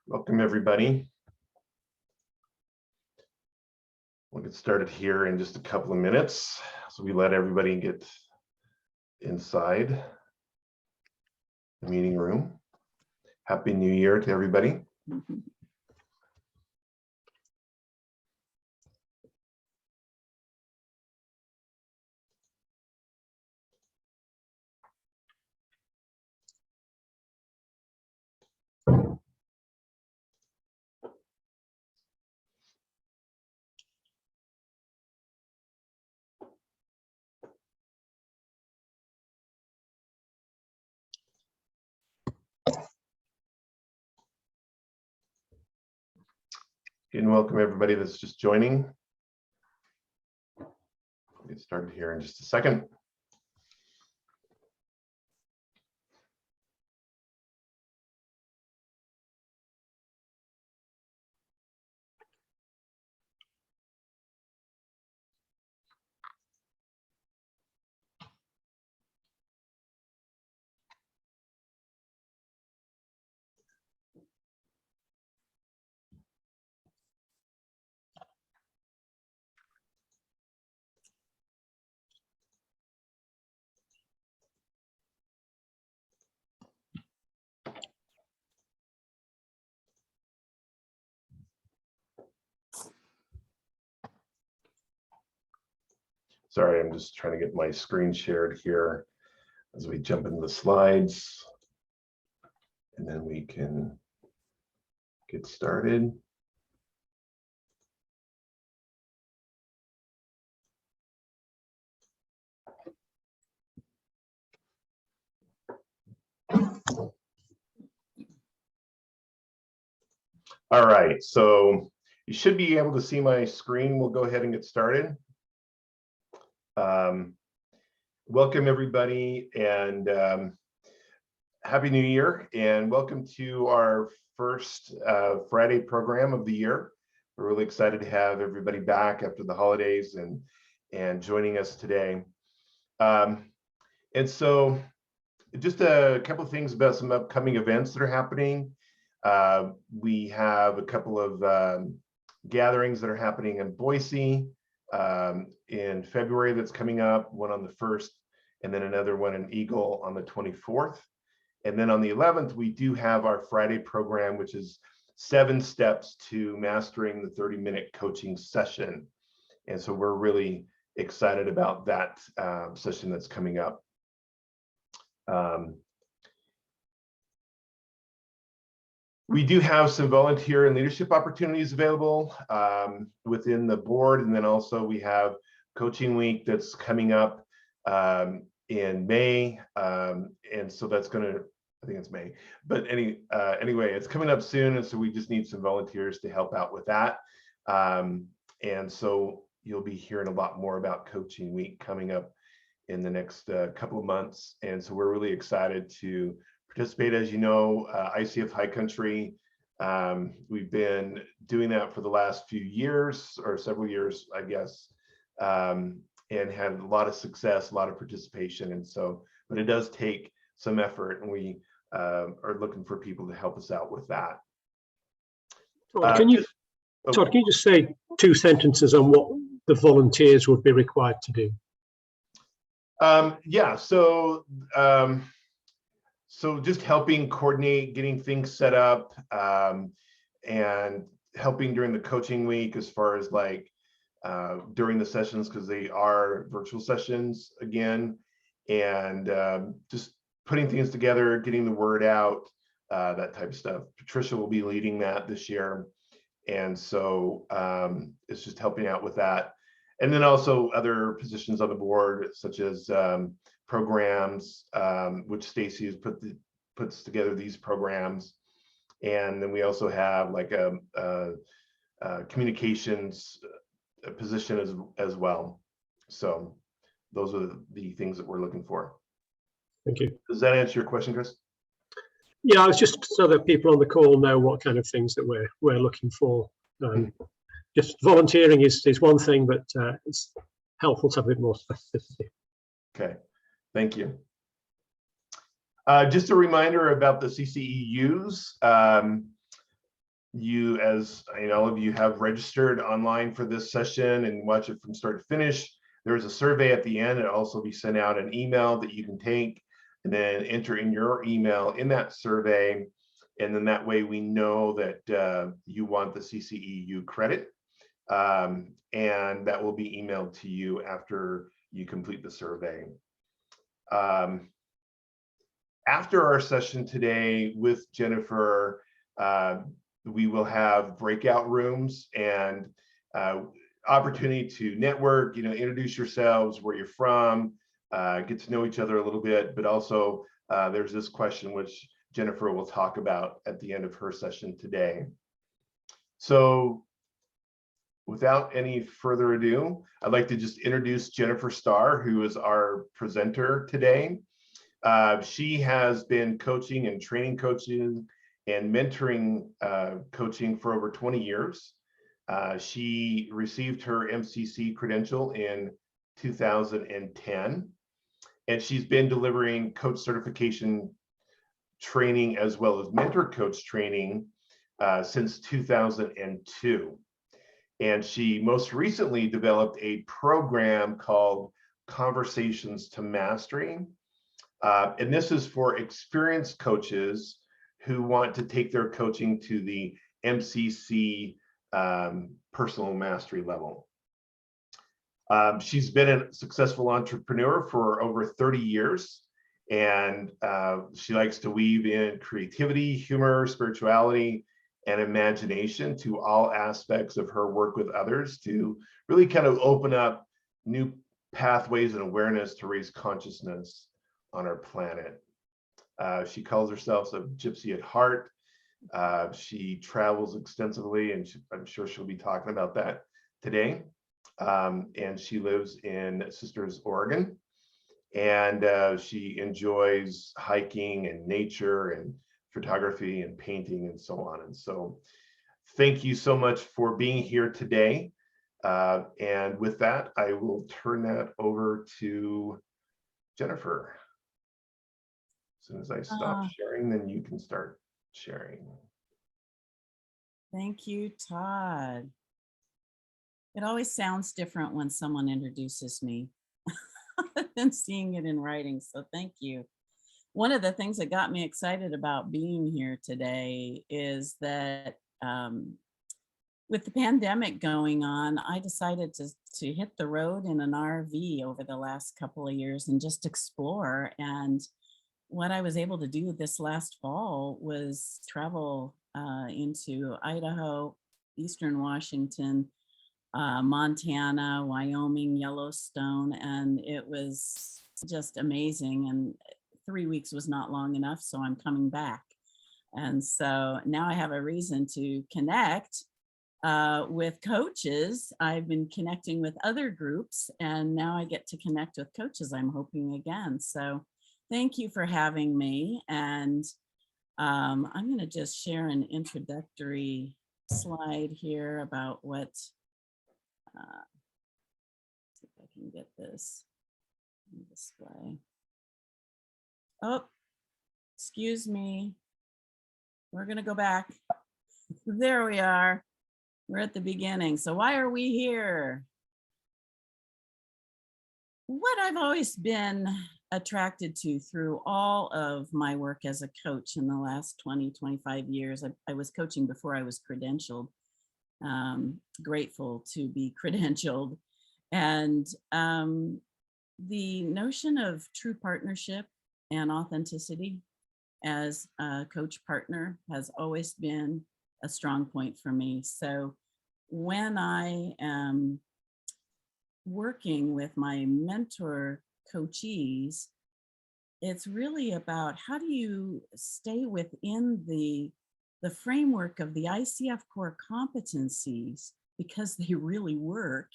Welcome, everybody. We'll get started here in just a couple of minutes. So we let everybody get inside the meeting room. Happy New Year to everybody. And welcome everybody that's just joining. We'll get started here in just a second. Sorry, I'm just trying to get my screen shared here as we jump into the slides, and then we can get started. All right, so you should be able to see my screen. We'll go ahead and get started. Welcome everybody, and Happy New Year, and welcome to our first Friday program of the year. We're really excited to have everybody back after the holidays and joining us today. And so just a couple of things about some upcoming events that are happening. We have a couple of gatherings that are happening in Boise in February that's coming up, one on the 1st, and then another one in Eagle on the 24th. And then on the 11th, we do have our Friday program, which is 7 steps to mastering the 30-minute coaching session. And so we're really excited about that session that's coming up. We do have some volunteer and leadership opportunities available within the board. And then also we have Coaching Week that's coming up in May. And so that's going to, I think it's May, but anyway, it's coming up soon. And so we just need some volunteers to help out with that. And so you'll be hearing a lot more about Coaching Week coming up in the next couple of months. And so we're really excited to participate. As you know, ICF High Country, we've been doing that for the last few years, or several years, I guess, and had a lot of success, a lot of participation. And so, but it does take some effort, and we are looking for people to help us out with that. Todd, can you just say 2 sentences on what the volunteers would be required to do? Yeah, so just helping coordinate, getting things set up, and helping during the coaching week as far as like during the sessions, because they are virtual sessions again, and just putting things together, getting the word out, that type of stuff. Patricia will be leading that this year. And so it's just helping out with that. And then also other positions on the board, such as programs, which Stacy has puts together these programs. And then we also have like a communications position as well. So those are the things that we're looking for. Thank you. Does that answer your question, Chris? Yeah, I was just so that people on the call know what kind of things that we're looking for. Just volunteering is one thing, but it's helpful to have a bit more specificity. Okay, thank you. Just a reminder about the CCEUs. you, as all of you have registered online for this session and watch it from start to finish, there's a survey at the end. It'll also be sent out an email that you can take and then enter in your email in that survey. And then that way we know that you want the CCEU credit. And that will be emailed to you after you complete the survey. After our session today with Jennifer, we will have breakout rooms and opportunity to network, introduce yourselves, where you're from, get to know each other a little bit, but also there's this question which Jennifer will talk about at the end of her session today. So without any further ado, I'd like to just introduce Jennifer Starr, who is our presenter today. She has been coaching and training coaching and mentoring coaching for over 20 years. She received her MCC credential in 2010, and she's been delivering coach certification training as well as mentor coach training since 2002. And she most recently developed a program called Conversations to Mastery. And this is for experienced coaches who want to take their coaching to the MCC personal mastery level. She's been a successful entrepreneur for over 30 years, and she likes to weave in creativity, humor, spirituality, and imagination to all aspects of her work with others to really kind of open up new pathways and awareness to raise consciousness on our planet. She calls herself a gypsy at heart. She travels extensively, and I'm sure she'll be talking about that today. And she lives in Sisters, Oregon, and she enjoys hiking and nature and photography and painting and so on. And so thank you so much for being here today. And with that, I will turn that over to Jennifer. As soon as I stop sharing, then you can start sharing. Thank you, Todd. It always sounds different when someone introduces me than seeing it in writing, so thank you. One of the things that got me excited about being here today is that with the pandemic going on, I decided to hit the road in an RV over the last couple of years and just explore. And what I was able to do this last fall was travel into Idaho, Eastern Washington, Montana, Wyoming, Yellowstone, and it was just amazing. And 3 weeks was not long enough, so I'm coming back. And so now I have a reason to connect with coaches. I've been connecting with other groups, and now I get to connect with coaches, I'm hoping, again. So thank you for having me. And I'm going to just share an introductory slide here about what, see if I can get this on display. Oh, excuse me. We're going to go back. There we are. We're at the beginning. So why are we here? What I've always been attracted to through all of my work as a coach in the last 20, 25 years, I was coaching before I was credentialed. Grateful to be credentialed. And the notion of true partnership and authenticity as a coach partner has always been a strong point for me. So when I am working with my mentor coachees, it's really about how do you stay within the framework of the ICF Core Competencies, because they really work,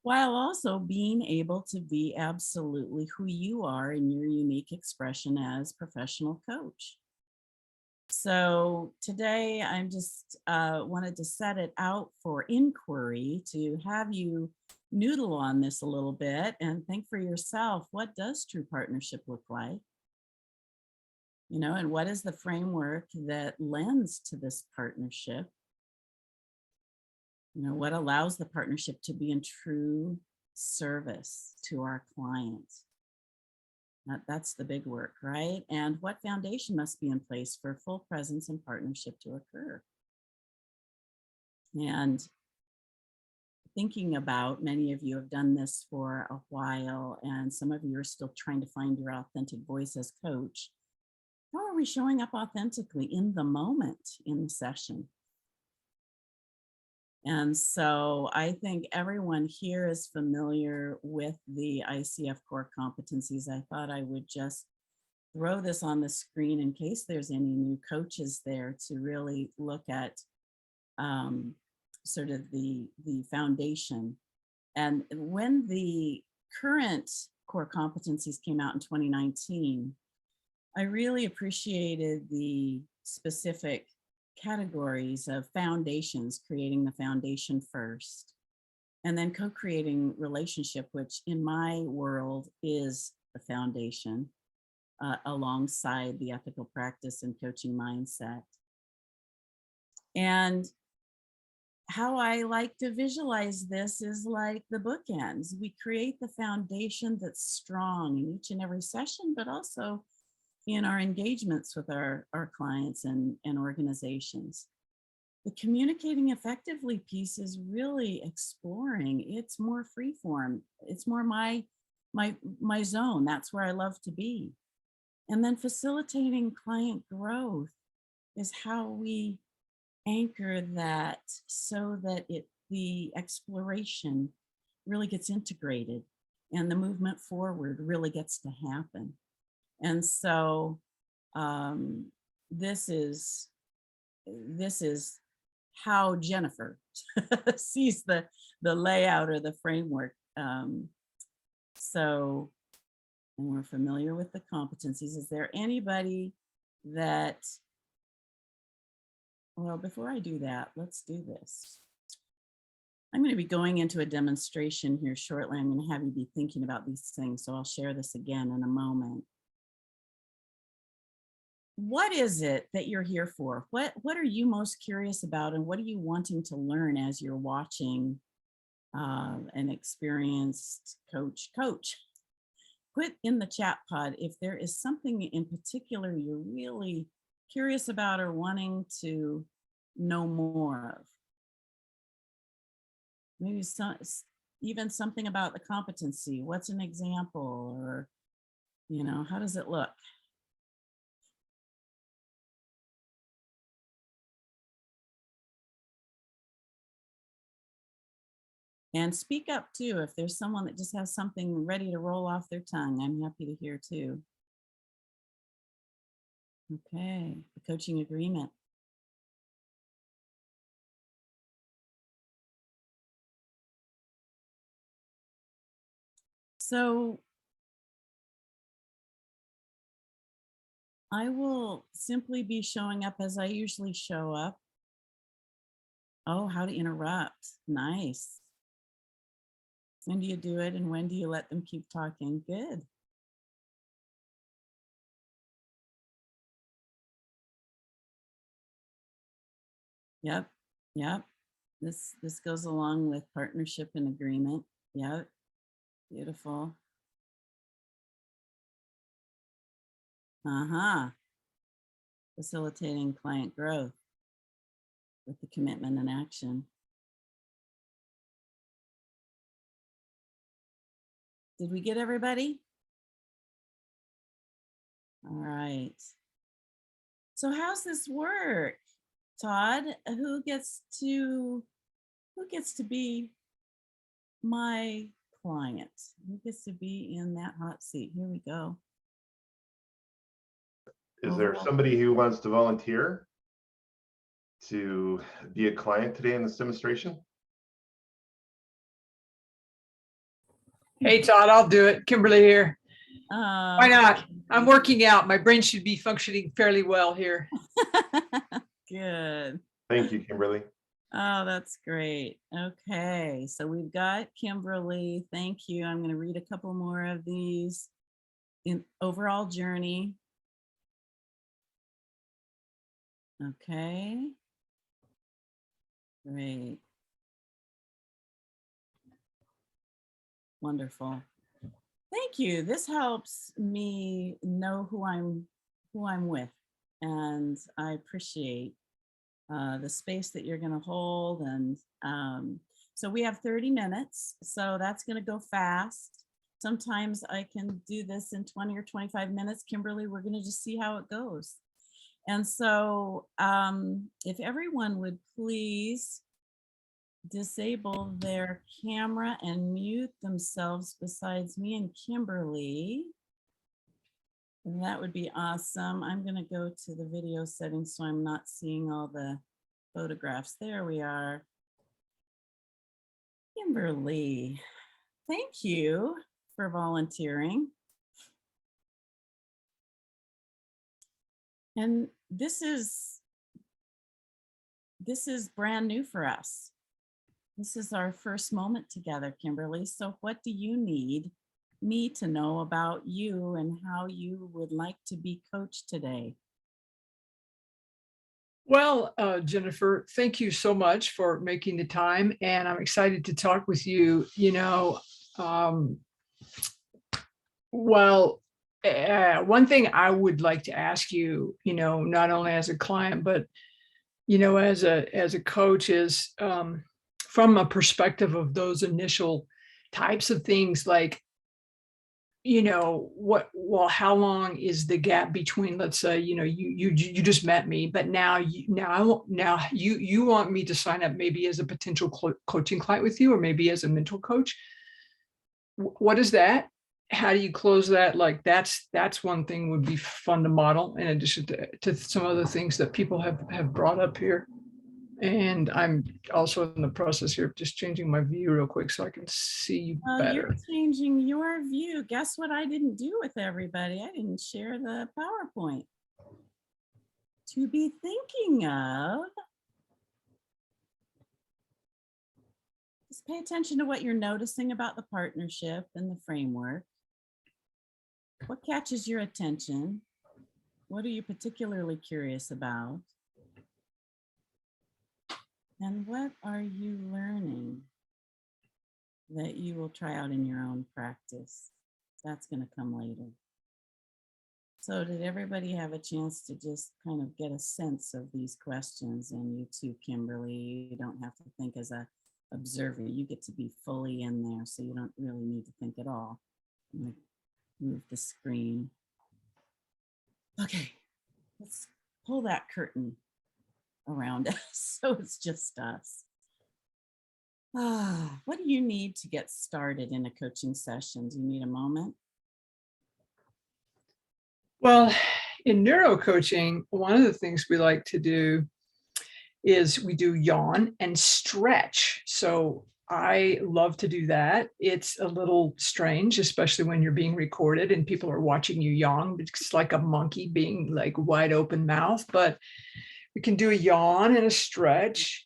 while also being able to be absolutely who you are in your unique expression as professional coach. So today I'm just wanted to set it out for inquiry, to have you noodle on this a little bit and think for yourself, what does true partnership look like? And what is the framework that lends to this partnership? what allows the partnership to be in true service to our clients? That's the big work, right? And what foundation must be in place for full presence and partnership to occur? And thinking about, many of you have done this for a while, and some of you are still trying to find your authentic voice as coach. How are we showing up authentically in the moment in the session? And so I think everyone here is familiar with the ICF Core Competencies. I thought I would just throw this on the screen in case there's any new coaches there to really look at sort of the foundation. And when the current core competencies came out in 2019, I really appreciated the specific categories of foundations, creating the foundation first, and then co-creating relationship, which in my world is the foundation, alongside the ethical practice and coaching mindset. And how I like to visualize this is like the bookends. We create the foundation that's strong in each and every session, but also in our engagements with our clients and organizations. The communicating effectively piece is really exploring. It's more freeform. It's more my zone. That's where I love to be. And then facilitating client growth is how we anchor that so that the exploration really gets integrated and the movement forward really gets to happen. And so this is how Jennifer sees the layout or the framework. So, and we're familiar with the competencies. Is there anybody that, well, before I do that, let's do this. I'm going to be going into a demonstration here shortly. I'm going to have you be thinking about these things. So I'll share this again in a moment. What is it that you're here for? What are you most curious about, and what are you wanting to learn as you're watching an experienced coach? Put in the chat pod if there is something in particular you're really curious about or wanting to know more of. Maybe even something about the competency. What's an example? Or, how does it look? And speak up too. If there's someone that just has something ready to roll off their tongue, I'm happy to hear too. Okay, the coaching agreement. So I will simply be showing up as I usually show up. Oh, how to interrupt. Nice. When do you do it and when do you let them keep talking? Good. Yep. This goes along with partnership and agreement. Yep. Beautiful. Facilitating client growth with the commitment and action. Did we get everybody? All right. So how's this work, Todd? Who gets to be my client? Who gets to be in that hot seat? Here we go. Is there somebody who wants to volunteer to be a client today in this demonstration? Hey, Todd, I'll do it. Kimberly here. Why not? I'm working out. My brain should be functioning fairly well here. Good. Thank you, Kimberly. Oh, that's great. Okay, so we've got Kimberly. Thank you. I'm going to read a couple more of these. In overall journey. Okay. Great. Wonderful. Thank you. This helps me know who I'm with, and I appreciate the space that you're going to hold. And so we have 30 minutes, so that's going to go fast. Sometimes I can do this in 20 or 25 minutes. Kimberly, we're going to just see how it goes. And so if everyone would please disable their camera and mute themselves besides me and Kimberly, that would be awesome. I'm going to go to the video settings so I'm not seeing all the photographs. There we are. Kimberly, thank you for volunteering. And this is brand new for us. This is our first moment together, Kimberly. So what do you need me to know about you and how you would like to be coached today? Well, Jennifer, thank you so much for making the time, and I'm excited to talk with you. One thing I would like to ask you, not only as a client, but as a coach, is from a perspective of those initial types of things, like, how long is the gap between, let's say, you just met me, but now you want me to sign up maybe as a potential coaching client with you, or maybe as a mental coach. What is that? How do you close that? Like, that's one thing would be fun to model, in addition to some other things that people have brought up here. And I'm also in the process here of just changing my view real quick so I can see you better. You're changing your view. Guess what I didn't do with everybody? I didn't share the PowerPoint. To be thinking of. Just pay attention to what you're noticing about the partnership and the framework. What catches your attention? What are you particularly curious about? And what are you learning that you will try out in your own practice? That's going to come later. So did everybody have a chance to just kind of get a sense of these questions? And you too, Kimberly, you don't have to think as a observer. You get to be fully in there, so you don't really need to think at all. I'm going to move the screen. Okay, let's pull that curtain around us so it's just us. What do you need to get started in a coaching session? Do you need a moment? Well, in neuro coaching, one of the things we like to do is we do yawn and stretch. So I love to do that. It's a little strange, especially when you're being recorded and people are watching you yawn. It's like a monkey being like wide open mouth, but we can do a yawn and a stretch,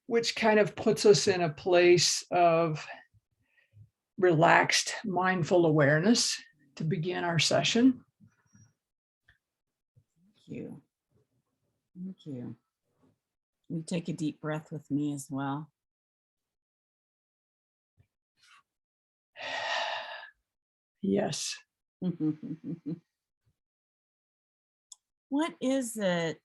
which kind of puts us in a place of relaxed, mindful awareness to begin our session. Thank you. Thank you. You take a deep breath with me as well. Yes. What is it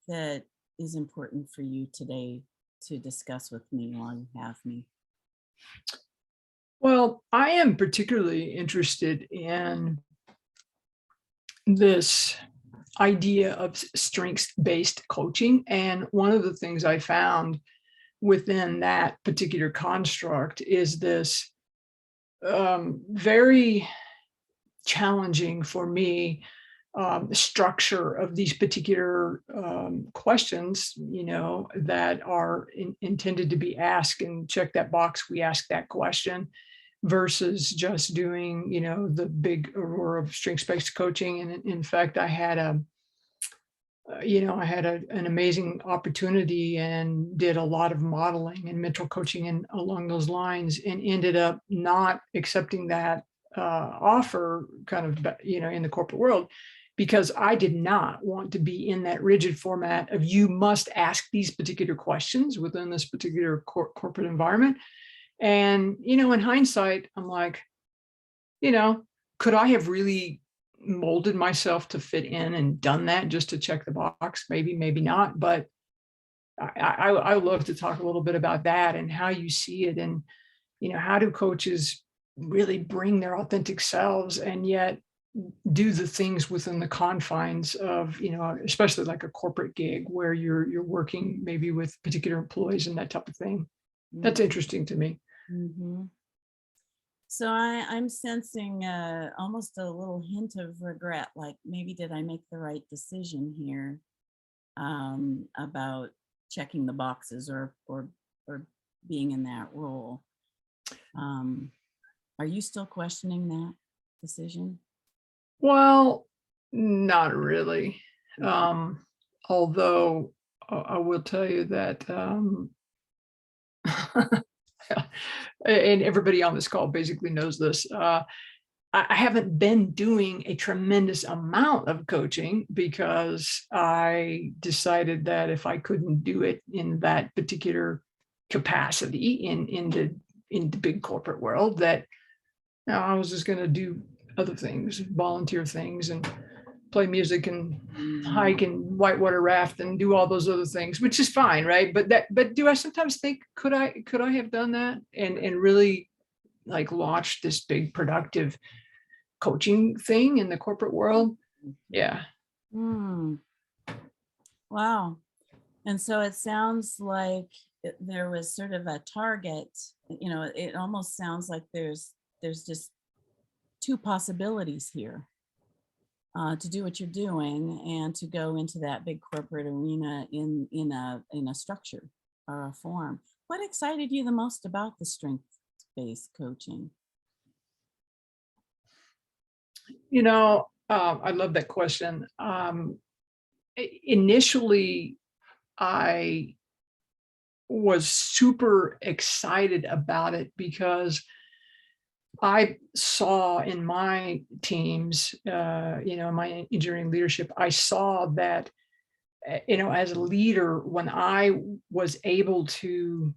that is important for you today to discuss with me while you have me? Well, I am particularly interested in this idea of strengths-based coaching. And one of the things I found within that particular construct is this very challenging for me structure of these particular questions, that are intended to be asked, and check that box, we ask that question, versus just doing, the big aurora of strengths-based coaching. And in fact, I had an amazing opportunity and did a lot of modeling and mental coaching and along those lines, and ended up not accepting that offer kind of, in the corporate world, because I did not want to be in that rigid format of you must ask these particular questions within this particular corporate environment. And, in hindsight, I'm like, could I have really molded myself to fit in and done that just to check the box? Maybe, maybe not. But I love to talk a little bit about that and how you see it. And, how do coaches really bring their authentic selves and yet do the things within the confines of, especially like a corporate gig where you're working maybe with particular employees and that type of thing. That's interesting to me. Mm-hmm. So I'm sensing almost a little hint of regret, like maybe did I make the right decision here about checking the boxes or being in that role. Are you still questioning that decision? Well, not really. Although I will tell you that, and everybody on this call basically knows this. I haven't been doing a tremendous amount of coaching because I decided that if I couldn't do it in that particular capacity in the big corporate world, that I was just going to do other things, volunteer things, and play music and hike and whitewater raft and do all those other things, which is fine, right? But do I sometimes think could I have done that and really like launched this big productive coaching thing in the corporate world? Yeah. Wow. And so it sounds like there was sort of a target, it almost sounds like there's just two possibilities here, to do what you're doing and to go into that big corporate arena in a structure or a form. What excited you the most about the strength-based coaching? I love that question. Initially, I was super excited about it because I saw in my teams, my engineering leadership, I saw that, as a leader, when I was able to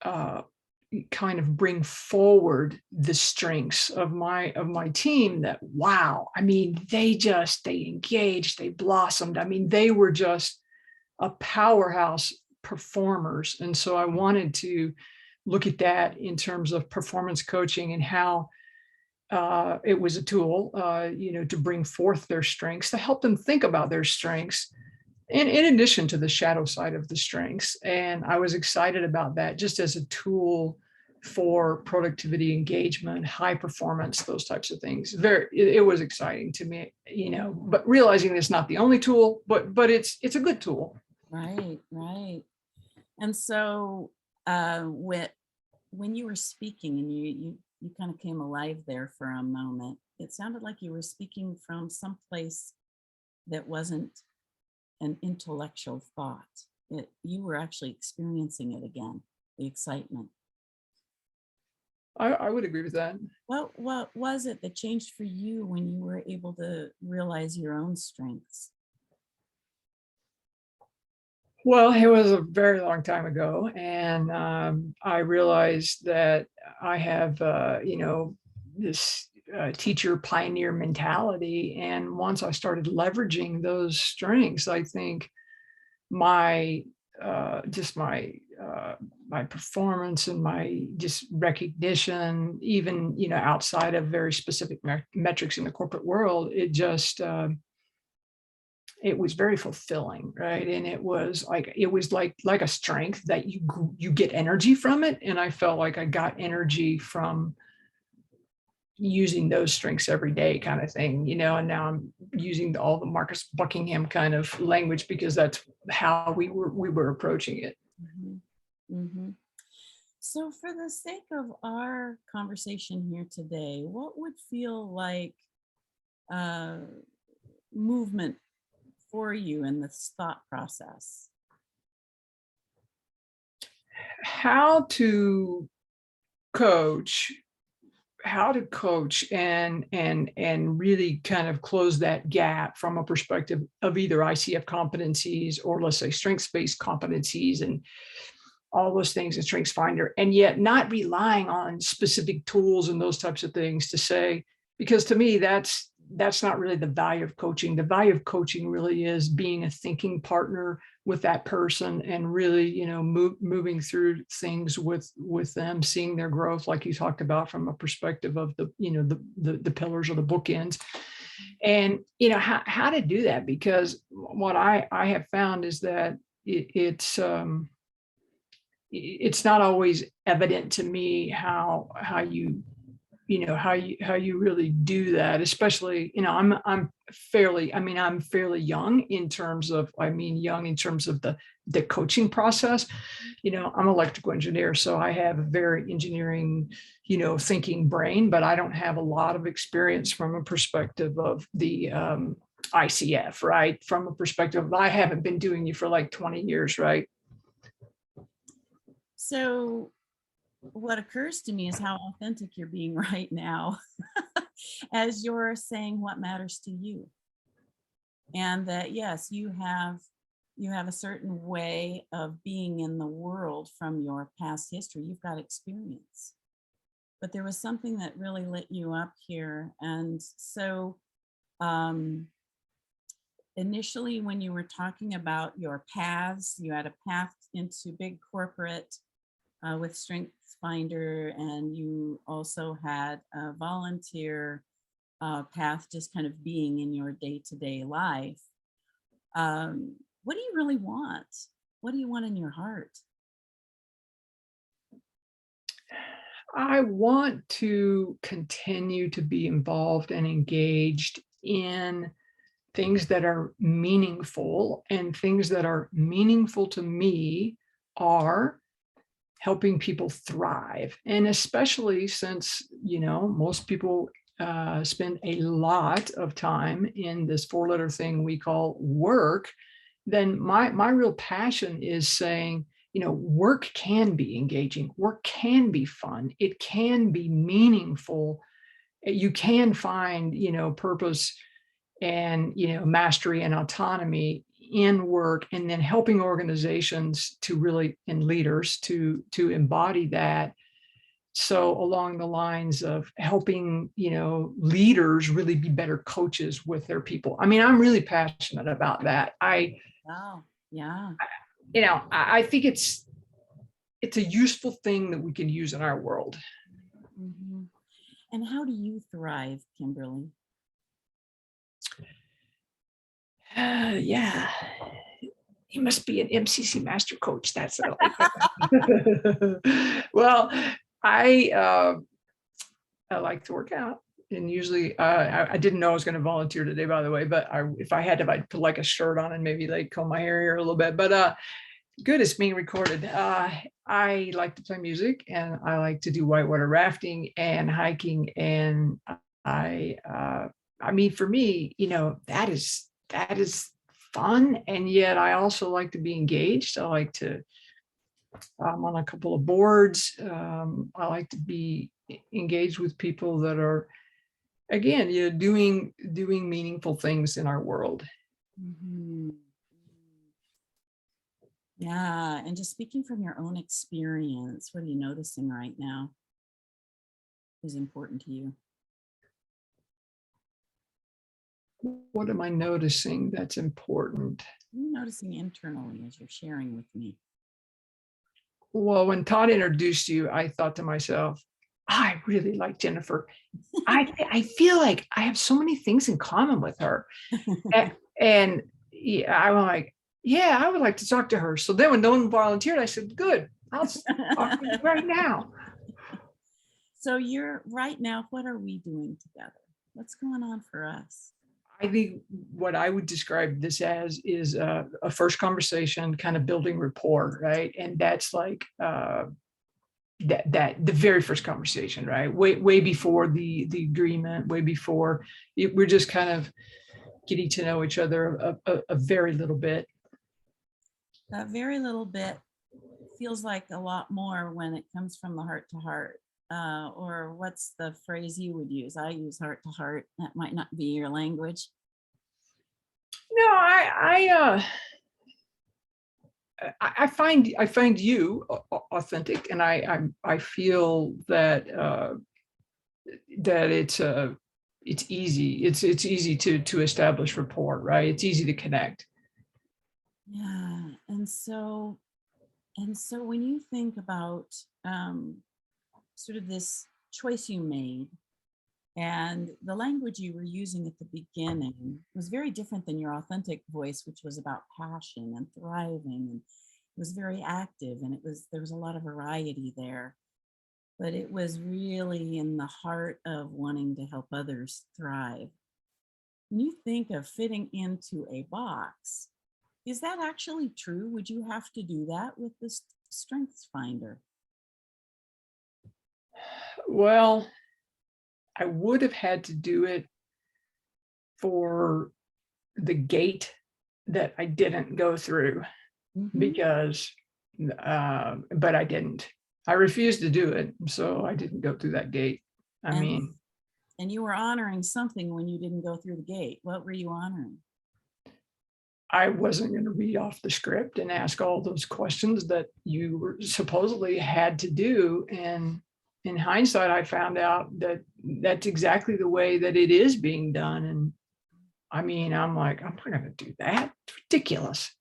kind of bring forward the strengths of my team, that, wow, I mean, they engaged, they blossomed. I mean, they were just a powerhouse performers. And so I wanted to look at that in terms of performance coaching and how it was a tool, to bring forth their strengths, to help them think about their strengths, in addition to the shadow side of the strengths. And I was excited about that just as a tool for productivity, engagement, high performance, those types of things. It was exciting to me, but realizing it's not the only tool, but it's a good tool. Right. And so when you were speaking and you kind of came alive there for a moment, it sounded like you were speaking from someplace that wasn't an intellectual thought. You were actually experiencing it again, the excitement. I would agree with that. What was it that changed for you when you were able to realize your own strengths? Well, it was a very long time ago, and I realized that I have, this teacher pioneer mentality. And once I started leveraging those strengths, I think my performance and my just recognition, even outside of very specific metrics in the corporate world, it was very fulfilling, right? And it was like a strength that you get energy from it. And I felt like I got energy from using those strengths every day, kind of thing, and now I'm using all the Marcus Buckingham kind of language because that's how we were approaching it. Mm-hmm. Mm-hmm. So for the sake of our conversation here today, what would feel like movement for you in this thought process? How to coach and really kind of close that gap from a perspective of either ICF competencies or, let's say, strengths-based competencies. And all those things in StrengthsFinder, and yet not relying on specific tools and those types of things to say, because to me, that's not really the value of coaching. The value of coaching really is being a thinking partner with that person and really, you know, moving through things with them, seeing their growth, like you talked about, from a perspective of the, you know, the pillars or the bookends. And, you know, how to do that, because what I have found is that it's not always evident to me how you really do that, especially, you know, I'm fairly young in terms of the coaching process. You know, I'm an electrical engineer, so I have a very engineering, you know, thinking brain, but I don't have a lot of experience from a perspective of the ICF, right? From a perspective of, I haven't been doing it for like 20 years, right? So what occurs to me is how authentic you're being right now as you're saying what matters to you. And that, yes, you have a certain way of being in the world from your past history. You've got experience. But there was something that really lit you up here. And so initially, when you were talking about your paths, you had a path into big corporate with StrengthsFinder, and you also had a volunteer path, just kind of being in your day-to-day life. What do you really want? What do you want in your heart? I want to continue to be involved and engaged in things that are meaningful, and things that are meaningful to me are helping people thrive. And especially since, you know, most people spend a lot of time in this 4-letter thing we call work, then my real passion is saying, you know, work can be engaging, work can be fun, it can be meaningful. You can find, you know, purpose and, you know, mastery and autonomy in work, and then helping organizations to really, and leaders to embody that. So along the lines of helping, you know, leaders really be better coaches with their people. I mean, I'm really passionate about that. Wow. Yeah. You know, I think it's a useful thing that we can use in our world. Mm-hmm. And how do you thrive, Kimberly? Yeah, he must be an MCC master coach. That's it. Well, I like to work out, and usually I didn't know I was going to volunteer today, by the way, but if I had to, I'd put like a shirt on and maybe like comb my hair here a little bit, but good, it's being recorded. I like to play music, and I like to do whitewater rafting and hiking, and I mean, for me, you know, that is fun, and yet I also like to be engaged. I like to, I'm on a couple of boards. I like to be engaged with people that are, again, you know, doing meaningful things in our world. Mm-hmm. Yeah. And just speaking from your own experience, what are you noticing right now is important to you? What am I noticing that's important? What are you noticing internally as you're sharing with me? Well, when Todd introduced you, I thought to myself, I really like Jennifer. I feel like I have so many things in common with her. And yeah, I'm like, yeah, I would like to talk to her. So then when no one volunteered, I said, good, I'll talk to you right now. So you're right now, what are we doing together? What's going on for us? I think what I would describe this as is a first conversation, kind of building rapport, right? And that's like that the very first conversation, right? Way before the agreement, way before we're just kind of getting to know each other a very little bit. That very little bit feels like a lot more when it comes from the heart to heart. Or what's the phrase you would use? I use heart to heart. That might not be your language. No, I find you authentic, and I feel that that it's easy. It's easy to establish rapport, right? It's easy to connect. Yeah. And so when you think about sort of this choice you made, and the language you were using at the beginning was very different than your authentic voice, which was about passion and thriving, and it was very active, and there was a lot of variety there, but it was really in the heart of wanting to help others thrive. When you think of fitting into a box, is that actually true? Would you have to do that with this Strengths Finder? Well, I would have had to do it for the gate that I didn't go through, because, but I didn't. I refused to do it, so I didn't go through that gate. I mean, and you were honoring something when you didn't go through the gate. What were you honoring? I wasn't going to read off the script and ask all those questions that you were supposedly had to do. And in hindsight, I found out that that's exactly the way that it is being done. And I mean, I'm like, I'm not going to do that. It's ridiculous.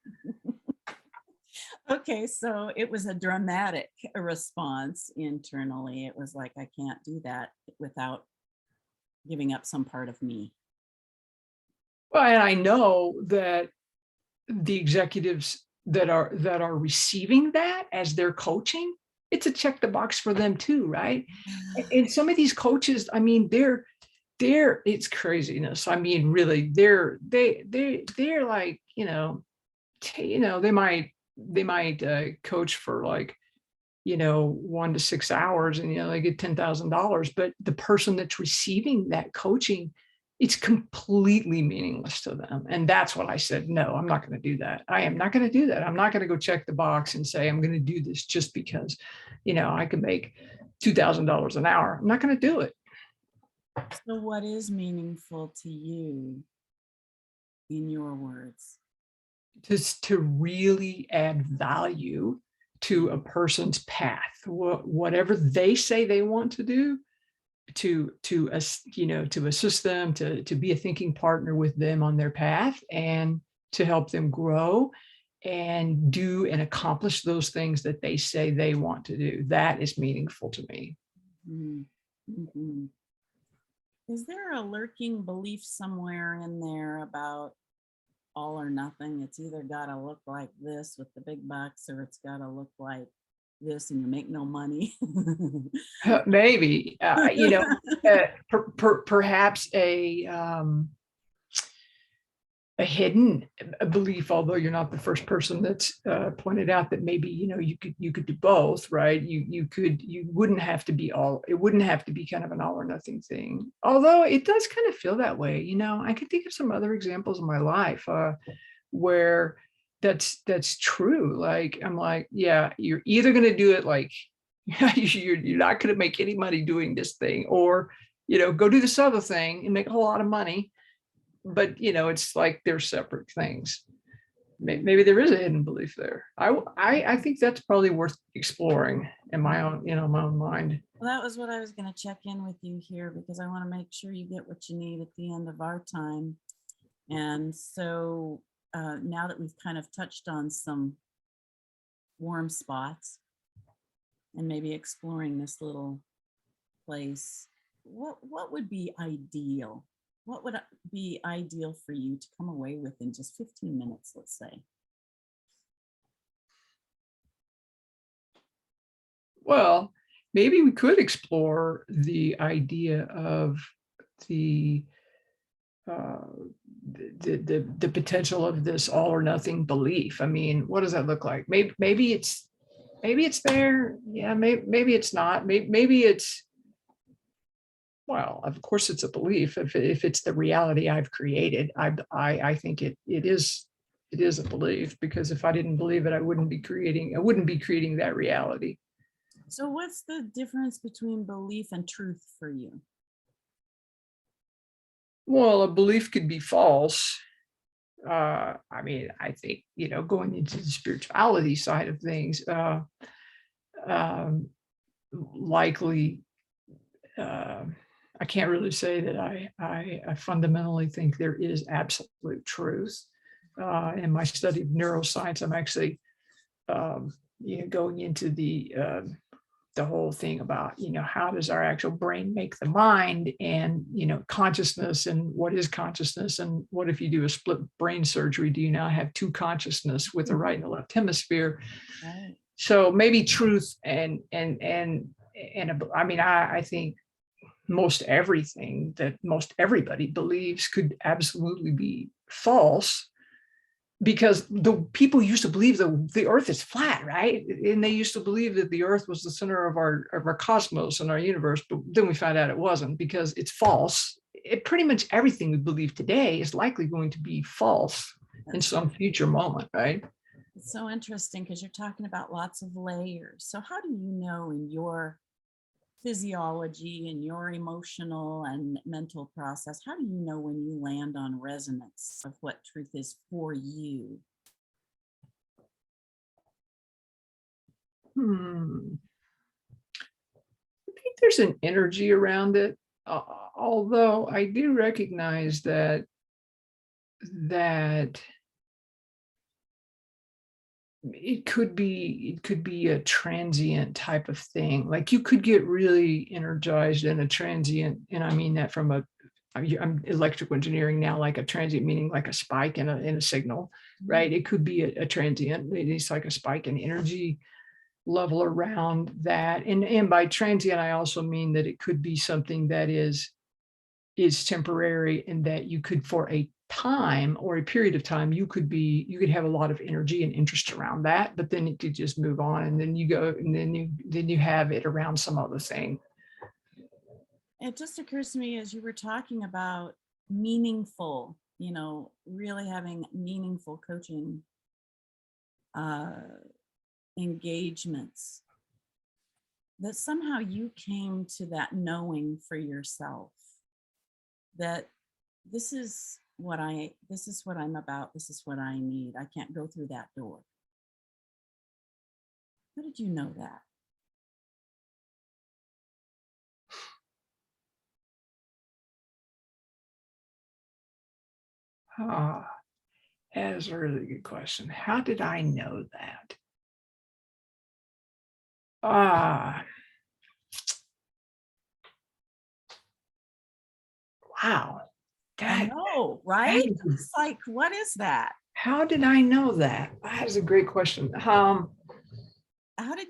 Okay, so it was a dramatic response internally. It was like, I can't do that without giving up some part of me. Well, and I know that the executives that are receiving that as their coaching, it's a check the box for them too, right? And some of these coaches, I mean, they're it's craziness. I mean, really, they're like, they might coach for like, 1 to 6 hours, and they get $10,000, but the person that's receiving that coaching, it's completely meaningless to them. And that's what I said, no, I'm not going to do that. I am not going to do that. I'm not going to go check the box and say I'm going to do this just because, I can make $2,000 an hour. I'm not going to do it. So what is meaningful to you, in your words? Just to really add value to a person's path, whatever they say they want to do, to assist them, to be a thinking partner with them on their path, and to help them grow and do and accomplish those things that they say they want to do. That is meaningful to me. Mm-hmm. Is there a lurking belief somewhere in there about all or nothing? It's either got to look like this with the big bucks, or it's got to look like this and you make no money. Maybe, perhaps a hidden belief, although you're not the first person that's pointed out that maybe, you could do both, right? You wouldn't have to be it wouldn't have to be kind of an all or nothing thing. Although it does kind of feel that way. I could think of some other examples in my life where that's true. Like, I'm like, yeah, you're either going to do it like, you're not going to make any money doing this thing, or, go do this other thing and make a whole lot of money. But, it's like they're separate things. Maybe there is a hidden belief there. I think that's probably worth exploring in my own, my own mind. Well, that was what I was going to check in with you here, because I want to make sure you get what you need at the end of our time. And so now that we've kind of touched on some warm spots and maybe exploring this little place, what would be ideal? What would be ideal for you to come away with in just 15 minutes, let's say? Well, maybe we could explore the idea of the potential of this all or nothing belief. I mean, what does that look like? Maybe it's there. Yeah, maybe it's not. Maybe it's, well, of course it's a belief. If it's the reality I've created, I think it is a belief, because if I didn't believe it, I wouldn't be creating that reality. So what's the difference between belief and truth for you? Well, a belief could be false, I mean, I think, going into the spirituality side of things, likely, I can't really say that I fundamentally think there is absolute truth. In my study of neuroscience, I'm actually, going into the whole thing about, how does our actual brain make the mind, and, consciousness, and what is consciousness, and what if you do a split brain surgery? Do you now have two consciousness with the right and the left hemisphere? Right. So maybe truth and I mean, I think most everything that most everybody believes could absolutely be false, because the people used to believe the earth is flat, right? And they used to believe that the earth was the center of our cosmos and our universe, but then we found out it wasn't, because it's false. Pretty much everything we believe today is likely going to be false in some future moment, right? It's so interesting because you're talking about lots of layers. So how do you know in your physiology and your emotional and mental process, how do you know when you land on resonance of what truth is for you? I think there's an energy around it, although I do recognize that it could be a transient type of thing. Like you could get really energized in a transient, and I mean that from I'm electrical engineering now, like a transient meaning like a spike in a signal, right? It could be a transient. It's like a spike in energy level around that. And by transient, I also mean that it could be something that is temporary, and that you could, for a time or a period of time, you could have a lot of energy and interest around that, but then it could just move on, and then you go, and then you have it around some other thing. It just occurs to me as you were talking about meaningful, really having meaningful coaching engagements, that somehow you came to that knowing for yourself that this is what I'm about, this is what I need. I can't go through that door. How did you know that? That is a really good question. How did I know that? Wow. I know, right? It's like, what is that? How did I know that? That is a great question. How did,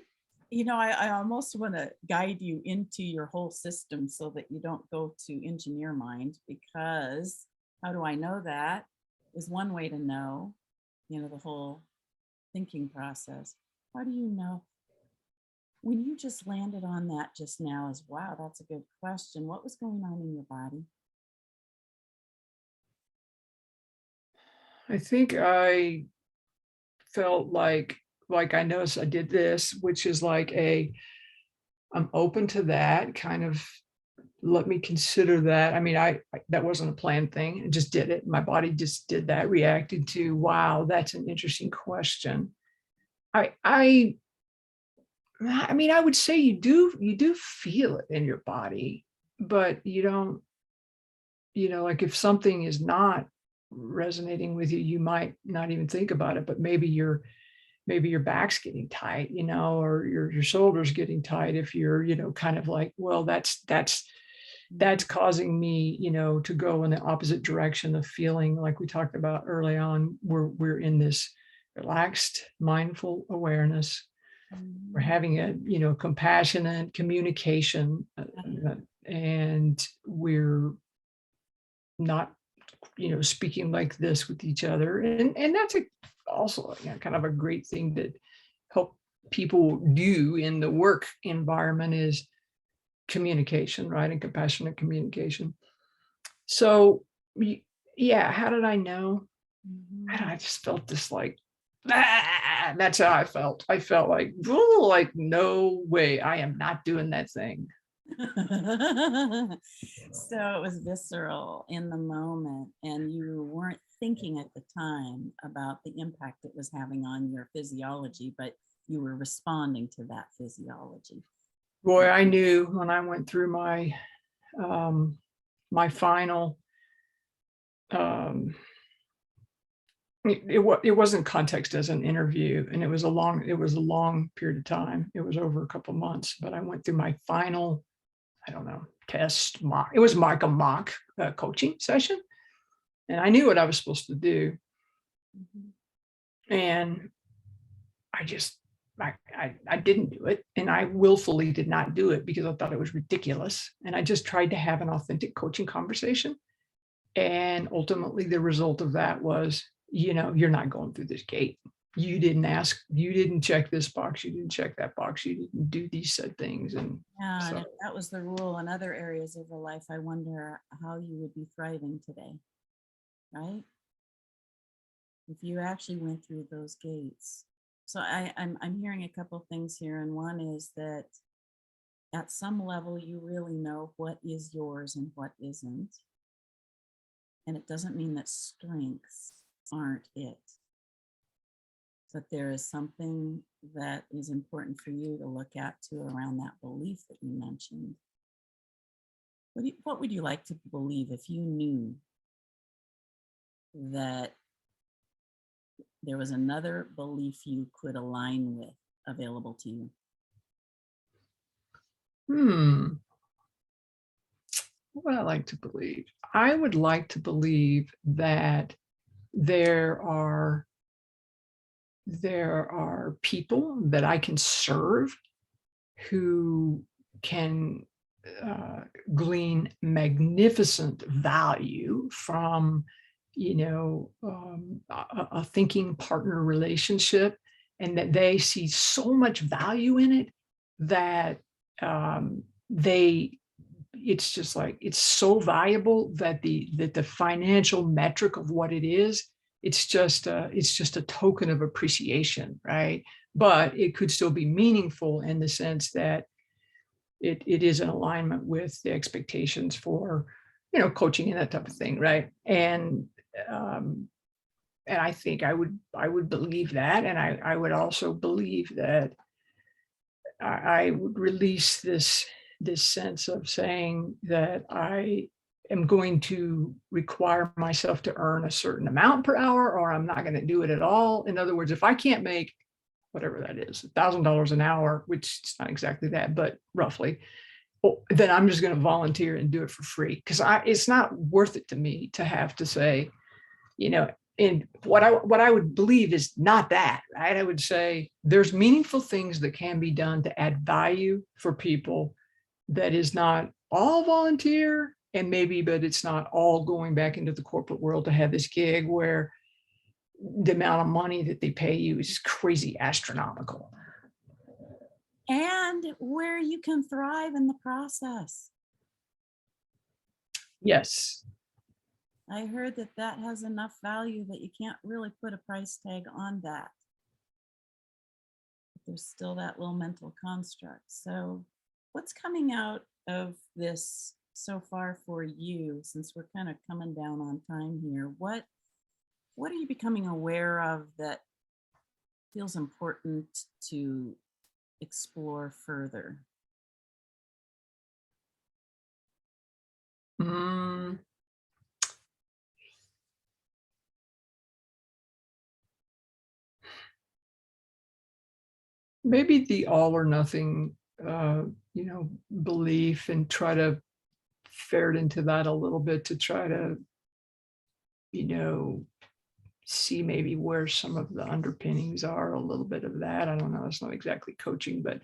I almost want to guide you into your whole system so that you don't go to engineer mind, because how do I know that is one way to know, the whole thinking process. How do you know? When you just landed on that just now as, wow, that's a good question. What was going on in your body? I think I felt like I noticed I did this, which is like I'm open to that, kind of let me consider that. I mean, that wasn't a planned thing. I just did it. My body just did that, reacted to, wow, that's an interesting question. I mean, I would say you do feel it in your body, but you don't, like if something is not resonating with you, you might not even think about it, but maybe your back's getting tight, or your shoulders getting tight. If you're, kind of like, well, that's causing me, to go in the opposite direction of feeling like we talked about early on. We're in this relaxed, mindful awareness. We're having a, compassionate communication, and we're not, speaking like this with each other. And that's also kind of a great thing that help people do in the work environment is communication, right? And compassionate communication. So yeah, how did I know? I just felt this like, that's how I felt. I felt like, oh, like, no way, I am not doing that thing. So it was visceral in the moment, and you weren't thinking at the time about the impact it was having on your physiology, but you were responding to that physiology. Boy, I knew when I went through my my final, it wasn't context as an interview, and it was a long period of time. It was over a couple months, but I went through my final, I don't know, test mock. It was like a mock coaching session, and I knew what I was supposed to do, and I just I didn't do it, and I willfully did not do it because I thought it was ridiculous, and I just tried to have an authentic coaching conversation, and ultimately the result of that was, you're not going through this gate. You didn't ask, you didn't check this box, you didn't check that box, you didn't do these said things. And Yeah, so, and if that was the rule in other areas of your life, I wonder how you would be thriving today, right? If you actually went through those gates. So I'm hearing a couple things here, and one is that at some level you really know what is yours and what isn't. And it doesn't mean that strengths aren't it. But there is something that is important for you to look at too around that belief that you mentioned. What would you like to believe if you knew that there was another belief you could align with available to you? what would I like to believe? I would like to believe that there are people that I can serve who can glean magnificent value from, a thinking partner relationship, and that they see so much value in it that it's just like, it's so valuable that the financial metric of what it is, it's just a token of appreciation, right? But it could still be meaningful in the sense that it is in alignment with the expectations for, coaching and that type of thing, right? And I think I would believe that, and I would also believe that I would release this sense of saying that I am going to require myself to earn a certain amount per hour, or I'm not going to do it at all. In other words, if I can't make whatever that is, $1,000 an hour, which it's not exactly that, but roughly, then I'm just going to volunteer and do it for free, because it's not worth it to me to have to say, and what I would believe is not that, right? I would say there's meaningful things that can be done to add value for people that is not all volunteer, and maybe, but it's not all going back into the corporate world to have this gig where the amount of money that they pay you is crazy astronomical. And where you can thrive in the process. Yes. I heard that has enough value that you can't really put a price tag on that. But there's still that little mental construct. So what's coming out of this so far for you, since we're kind of coming down on time here? What are you becoming aware of that feels important to explore further? Maybe the all or nothing, belief, and try to ferret into that a little bit to try to, see maybe where some of the underpinnings are, a little bit of that. I don't know. It's not exactly coaching, but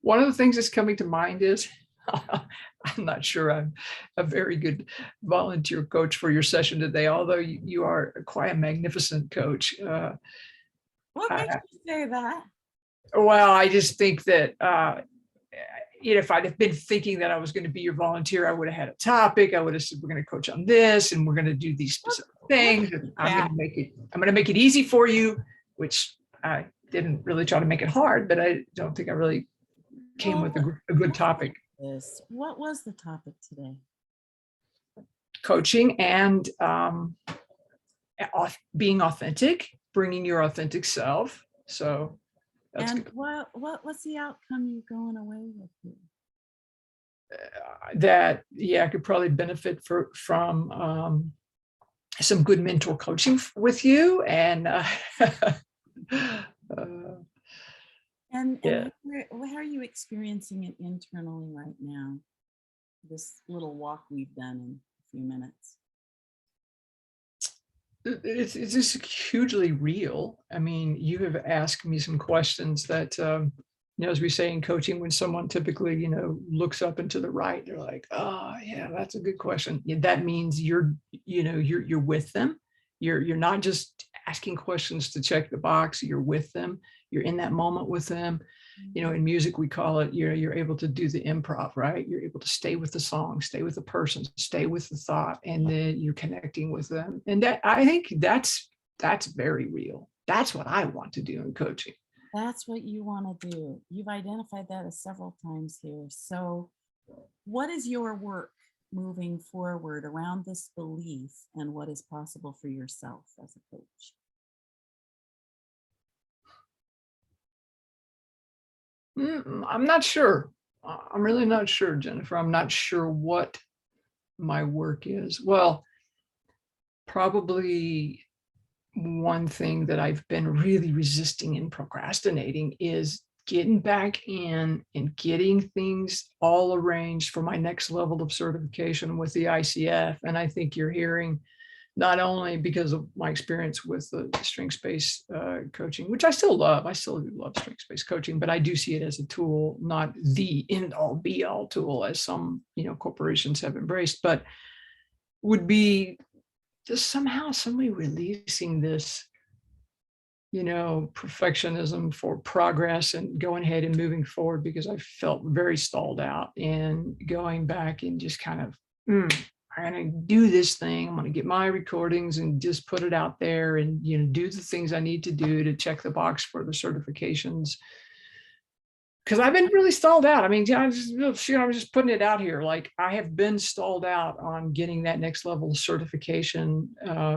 one of the things that's coming to mind is, I'm not sure I'm a very good volunteer coach for your session today, although you are quite a magnificent coach. What makes you say that? Well, I just think that, if I'd have been thinking that I was going to be your volunteer, I would have had a topic. I would have said, we're going to coach on this, and we're going to do these specific things. And I'm going to make it easy for you, which I didn't really try to make it hard, but I don't think I really came with a good topic. What was the topic today? Coaching and being authentic, bringing your authentic self. So that's And good. what's the outcome you're going away with here? That, yeah, I could probably benefit from some good mentor coaching with you, and yeah. How are you experiencing it internally right now? This little walk we've done in a few minutes. It's just hugely real. I mean, you have asked me some questions that, as we say in coaching, when someone typically, looks up and to the right, they're like, oh yeah, that's a good question. Yeah, that means you're with them. You're not just asking questions to check the box. You're with them. You're in that moment with them. In music, we call it, you're able to do the improv, right? You're able to stay with the song, stay with the person, stay with the thought, and then you're connecting with them. And that, I think that's very real. That's what I want to do in coaching. That's what you want to do. You've identified that as several times here. So what is your work moving forward around this belief and what is possible for yourself as a coach? I'm not sure. I'm really not sure, Jennifer. I'm not sure what my work is. Well, probably one thing that I've been really resisting and procrastinating is getting back in and getting things all arranged for my next level of certification with the ICF. And I think you're hearing, not only because of my experience with the strengths-based coaching, which I still love. I still do love strengths-based coaching, but I do see it as a tool, not the end-all be-all tool as some, corporations have embraced, but would be just somehow somebody releasing this, perfectionism for progress and going ahead and moving forward, because I felt very stalled out, and going back and just kind of, I'm going to do this thing. I'm going to get my recordings and just put it out there and, do the things I need to do to check the box for the certifications. Because I've been really stalled out. I mean, I'm just putting it out here. Like, I have been stalled out on getting that next level of certification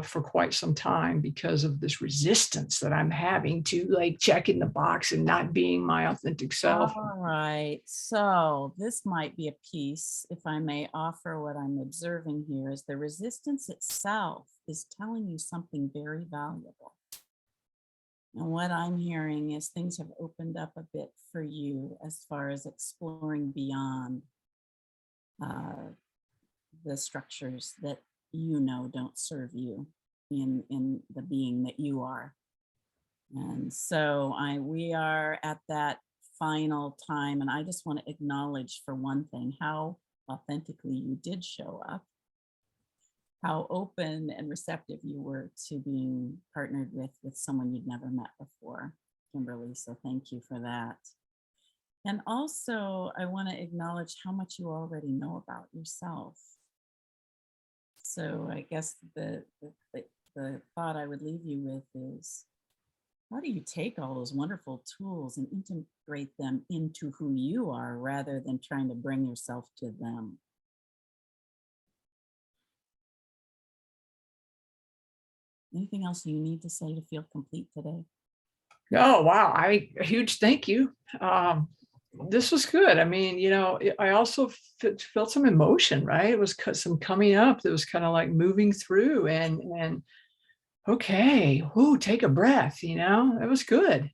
for quite some time because of this resistance that I'm having to, like, checking the box and not being my authentic self. All right. So this might be a piece, if I may offer what I'm observing here, is the resistance itself is telling you something very valuable. And what I'm hearing is things have opened up a bit for you as far as exploring beyond the structures that don't serve you in the being that you are. And so we are at that final time, and I just want to acknowledge, for one thing, how authentically you did show up, how open and receptive you were to being partnered with someone you'd never met before, Kimberly. So thank you for that. And also, I want to acknowledge how much you already know about yourself. So I guess the thought I would leave you with is, how do you take all those wonderful tools and integrate them into who you are, rather than trying to bring yourself to them? Anything else you need to say to feel complete today? Oh, wow. A huge thank you. This was good. I mean, I also felt some emotion, right? It was some coming up that was kind of like moving through, and okay, take a breath, it was good.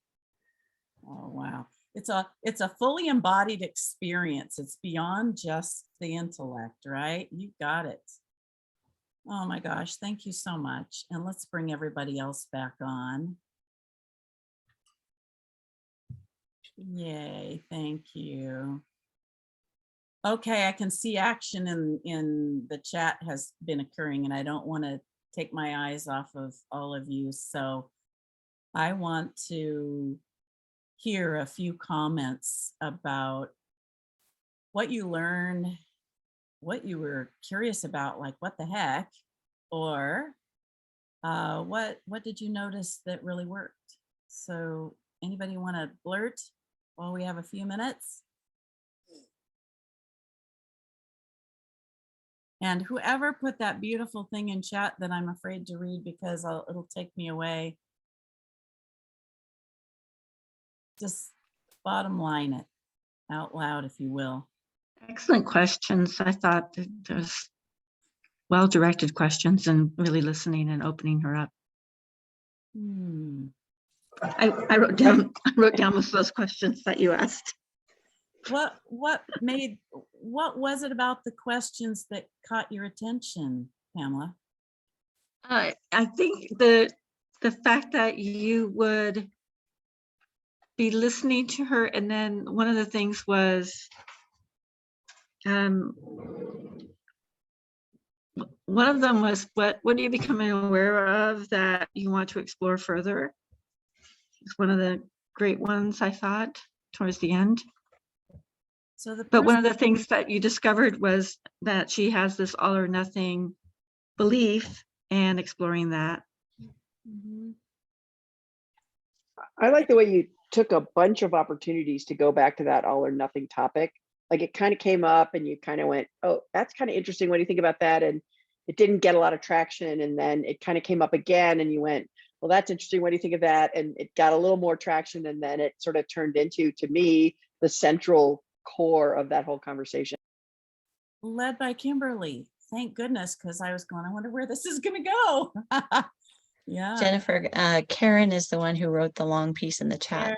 Oh, wow. It's a fully embodied experience. It's beyond just the intellect, right? You got it. Oh my gosh, thank you so much. And let's bring everybody else back on. Yay, thank you. Okay, I can see action in the chat has been occurring, and I don't want to take my eyes off of all of you. So I want to hear a few comments about what you learned, what you were curious about, like what the heck, or what did you notice that really worked? So anybody want to blurt while we have a few minutes? And whoever put that beautiful thing in chat that I'm afraid to read because it'll take me away. Just bottom line it out loud, if you will. Excellent questions. I thought that there's well-directed questions and really listening and opening her up. I wrote down most of those questions that you asked. What was it about the questions that caught your attention, Pamela? I think the fact that you would be listening to her, and then one of the things was one of them was what are you becoming aware of that you want to explore further? It's one of the great ones, I thought, towards the end. So but one of the things that you discovered was that she has this all or nothing belief, and exploring that. I like the way you took a bunch of opportunities to go back to that all or nothing topic. Like it kind of came up and you kind of went, oh, that's kind of interesting. What do you think about that? And it didn't get a lot of traction. And then it kind of came up again and you went, well, that's interesting. What do you think of that? And it got a little more traction. And then it sort of turned into, to me, the central core of that whole conversation. Led by Kimberly. Thank goodness, because I was going, I wonder where this is going to go. Yeah. Jennifer, Karen is the one who wrote the long piece in the chat.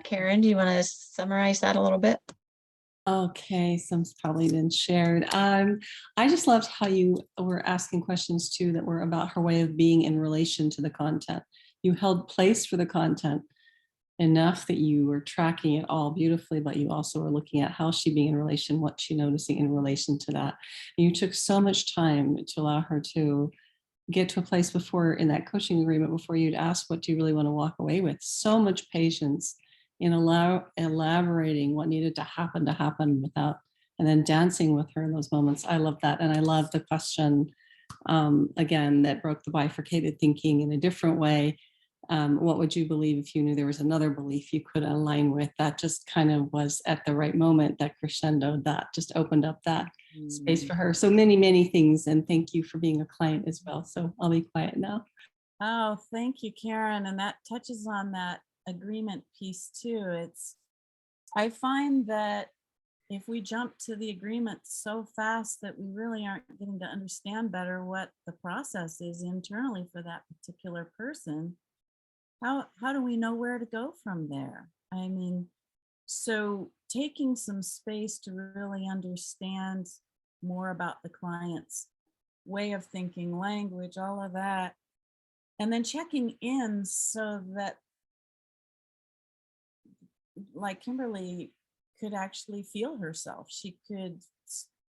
Karen, do you want to summarize that a little bit? Okay, some's probably been shared. I just loved how you were asking questions too that were about her way of being in relation to the content. You held place for the content enough that you were tracking it all beautifully, but you also were looking at how she being in relation, what she noticing in relation to that. And you took so much time to allow her to get to a place before in that coaching agreement, before you'd ask, what do you really want to walk away with? So much patience in elaborating what needed to happen without, and then dancing with her in those moments. I love that. And I love the question, again, that broke the bifurcated thinking in a different way. What would you believe if you knew there was another belief you could align with? That just kind of was at the right moment, that crescendo, that just opened up that space for her. So many, many things. And thank you for being a client as well. So I'll be quiet now. Oh, thank you, Karen. And that touches on that agreement piece too. I find that if we jump to the agreement so fast that we really aren't getting to understand better what the process is internally for that particular person, how do we know where to go from there? I mean, so taking some space to really understand more about the client's way of thinking, language, all of that, and then checking in so that, like Kimberly could actually feel herself. She could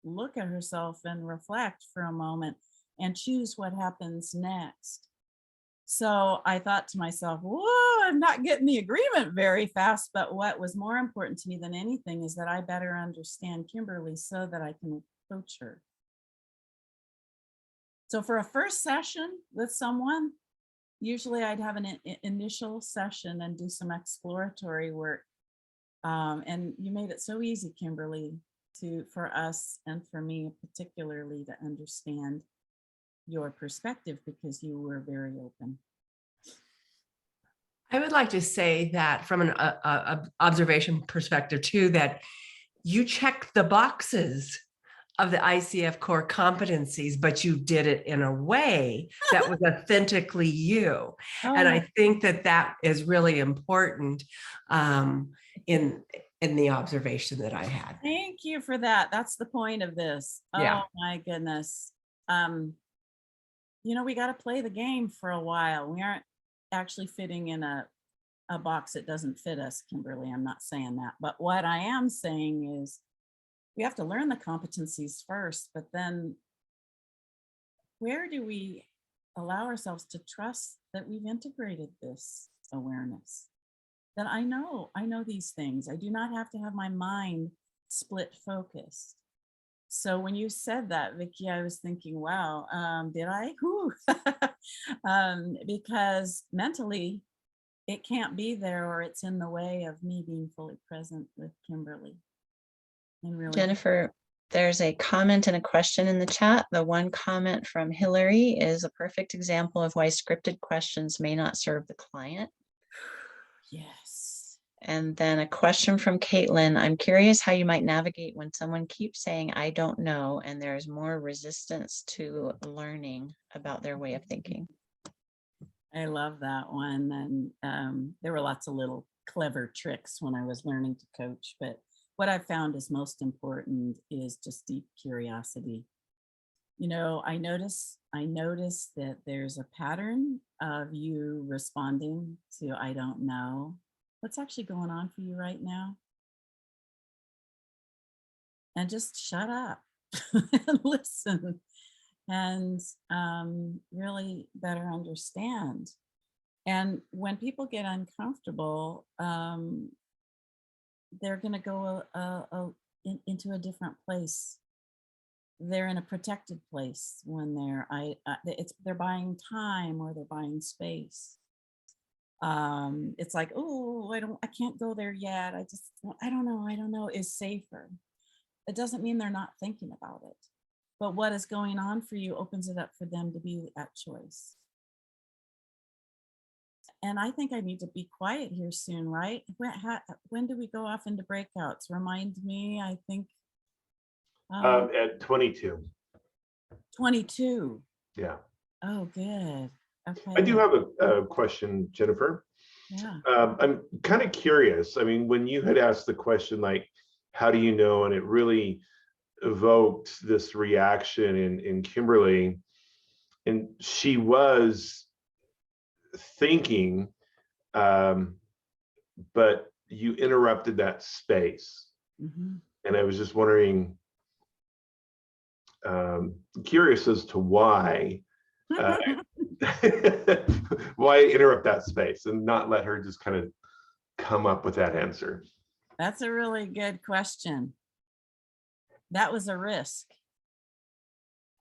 look at herself and reflect for a moment and choose what happens next. So I thought to myself, whoa, I'm not getting the agreement very fast. But what was more important to me than anything is that I better understand Kimberly so that I can coach her. So for a first session with someone, usually I'd have an initial session and do some exploratory work. And you made it so easy, Kimberly, for us and for me particularly to understand your perspective because you were very open. I would like to say that from an observation perspective too, that you check the boxes of the ICF Core Competencies, but you did it in a way that was authentically you. And I think that is really important in the observation that I had. Thank you for that. That's the point of this. Yeah. Oh my goodness. You know, we got to play the game for a while. We aren't actually fitting in a box that doesn't fit us, Kimberly. I'm not saying that. But what I am saying is we have to learn the competencies first, but then where do we allow ourselves to trust that we've integrated this awareness? That I know these things. I do not have to have my mind split focused. So when you said that, Vicki, I was thinking, wow, did I? Because mentally, it can't be there or it's in the way of me being fully present with Kimberly. And really, Jennifer, There's a comment and a question in the chat. The one comment from Hillary is a perfect example of why scripted questions may not serve the client. Yes. And then a question from Caitlin. I'm curious how you might navigate when someone keeps saying, I don't know, and there's more resistance to learning about their way of thinking. I love that one. And there were lots of little clever tricks when I was learning to coach, but what I found is most important is just deep curiosity. You know, I notice that there's a pattern of you responding to I don't know. What's actually going on for you right now? And just shut up and listen and really better understand. And when people get uncomfortable, they're going to go into a different place. They're in a protected place when they're buying time or they're buying space. It's like, oh, I can't go there yet. I don't know is safer. It doesn't mean they're not thinking about it, but what is going on for you opens it up for them to be at choice. And I think I need to be quiet here soon, right? When do we go off into breakouts? Remind me, I think. At 22. 22. Yeah. Oh, good. Okay. I do have a question, Jennifer. Yeah. I'm kind of curious. I mean, when you had asked the question, like, how do you know? And it really evoked this reaction in Kimberly. And she was thinking, but you interrupted that space. Mm-hmm. And I was just wondering, curious as to why, why interrupt that space and not let her just kind of come up with that answer? That's a really good question. That was a risk.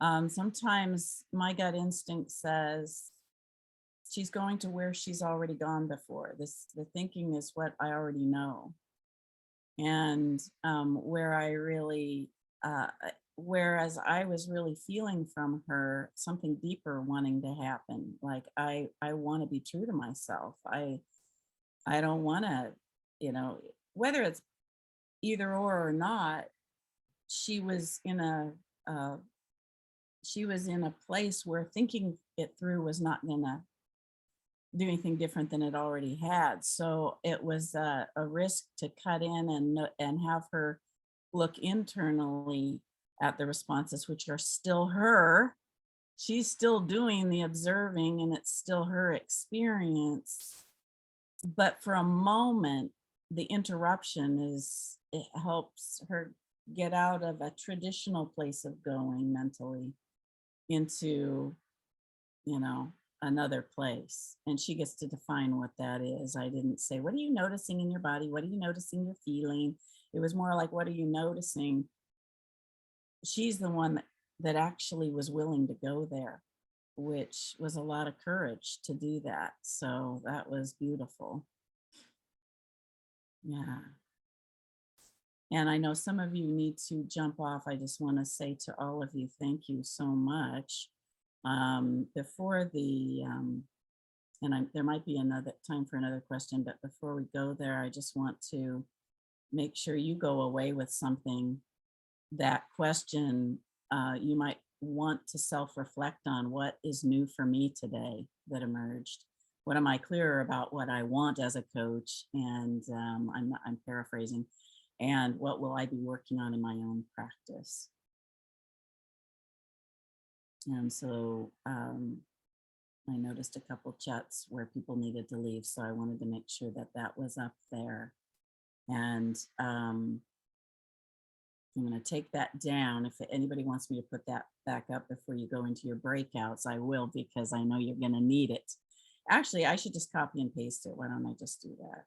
Sometimes my gut instinct says she's going to where she's already gone before. The thinking is what I already know. And whereas I was really feeling from her something deeper wanting to happen. Like I want to be true to myself. I don't want to, whether it's either or not, she was in a place where thinking it through was not gonna do anything different than it already had. So it was a risk to cut in and have her look internally at the responses, which are still her. She's still doing the observing and it's still her experience. But for a moment, the interruption it helps her get out of a traditional place of going mentally into, another place. And she gets to define what that is. I didn't say, what are you noticing in your body? What are you noticing you're feeling? It was more like, what are you noticing? She's the one that actually was willing to go there, which was a lot of courage to do that. So that was beautiful. Yeah. And I know some of you need to jump off. I just want to say to all of you, thank you so much. Before there might be another time for another question, but before we go there, I just want to make sure you go away with something. That question, you might want to self-reflect on what is new for me today that emerged. What am I clearer about what I want as a coach? And I'm paraphrasing. And what will I be working on in my own practice? And so I noticed a couple chats where people needed to leave. So I wanted to make sure that was up there. And I'm going to take that down. If anybody wants me to put that back up before you go into your breakouts, I will, because I know you're going to need it. Actually, I should just copy and paste it. Why don't I just do that?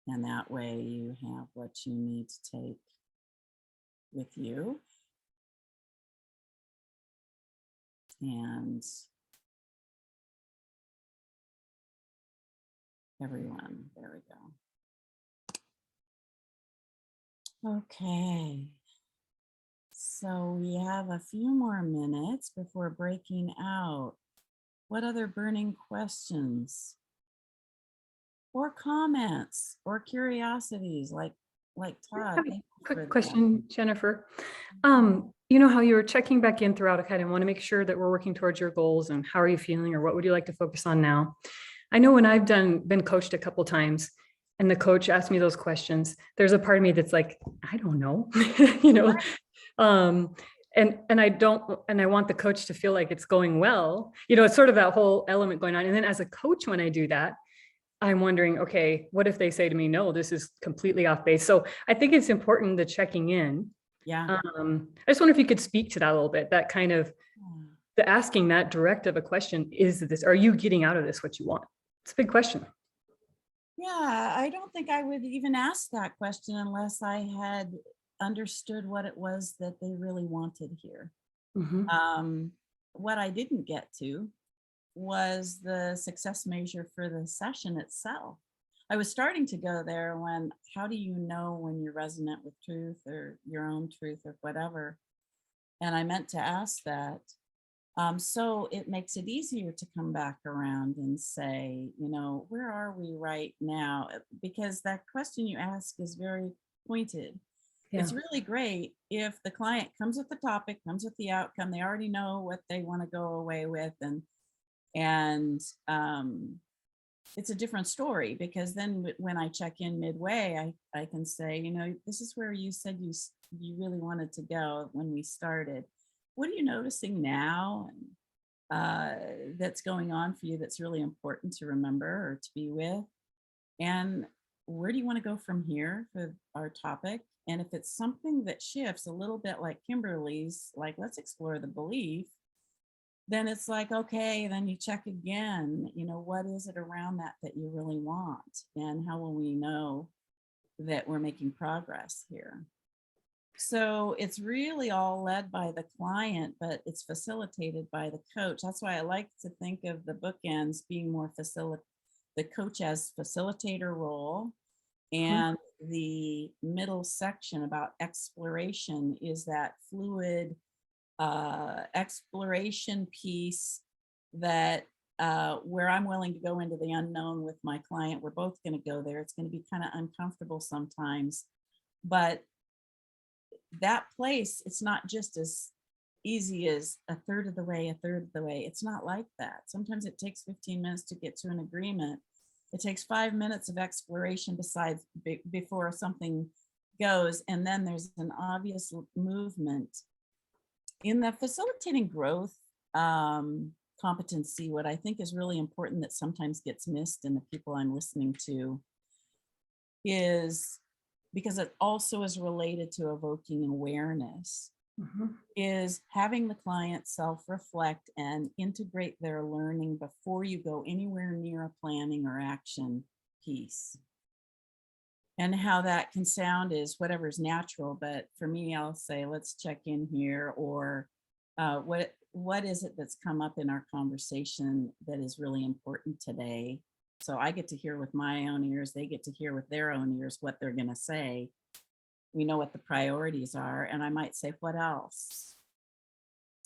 And that way you have what you need to take with you. And everyone, there we go. Okay. So we have a few more minutes before breaking out. What other burning questions or comments or curiosities like Todd? have a Thank you for quick that. question, Jennifer. You know how you were checking back in throughout, okay, I want to make sure that we're working towards your goals and how are you feeling or what would you like to focus on now? I know when I've been coached a couple times and the coach asked me those questions, there's a part of me that's like, I don't know, you know, and I want the coach to feel like it's going well, you know, it's sort of that whole element going on. And then as a coach, when I do that, I'm wondering, okay, what if they say to me, no, this is completely off base. So I think it's important the checking in. Yeah. I just wonder if you could speak to that a little bit, that kind of the asking that direct of a question, is this, are you getting out of this what you want? It's a big question. Yeah, I don't think I would even ask that question unless I had understood what it was that they really wanted here. What I didn't get to was the success measure for the session itself. I was starting to go there when, how do you know when you're resonant with truth or your own truth or whatever? And I meant to ask that. So it makes it easier to come back around and say, you know, where are we right now? Because that question you ask is very pointed. Yeah. It's really great if the client comes with the topic, comes with the outcome, they already know what they want to go away with, and it's a different story, because then when I check in midway, I can say, you know, this is where you said you really wanted to go when we started. What are you noticing now that's going on for you that's really important to remember or to be with? And where do you want to go from here for our topic? And if it's something that shifts a little bit like Kimberly's, like, let's explore the belief, then it's like, okay, then you check again, you know, what is it around that you really want? And how will we know that we're making progress here? So it's really all led by the client, but it's facilitated by the coach. That's why I like to think of the bookends being more the coach as facilitator role, and the middle section about exploration is that fluid exploration piece that where I'm willing to go into the unknown with my client. We're both going to go there. It's going to be kind of uncomfortable sometimes, but that place, it's not just as easy as a third of the way. It's not like that. Sometimes it takes 15 minutes to get to an agreement. It takes 5 minutes of exploration before something goes, and then there's an obvious movement. In the facilitating growth competency, what I think is really important that sometimes gets missed in the people I'm listening to is, because it also is related to evoking awareness, is having the client self-reflect and integrate their learning before you go anywhere near a planning or action piece. And how that can sound is whatever's natural, but for me, I'll say, let's check in here, or what is it that's come up in our conversation that is really important today? So I get to hear with my own ears, they get to hear with their own ears what they're going to say. We know what the priorities are, and I might say, what else?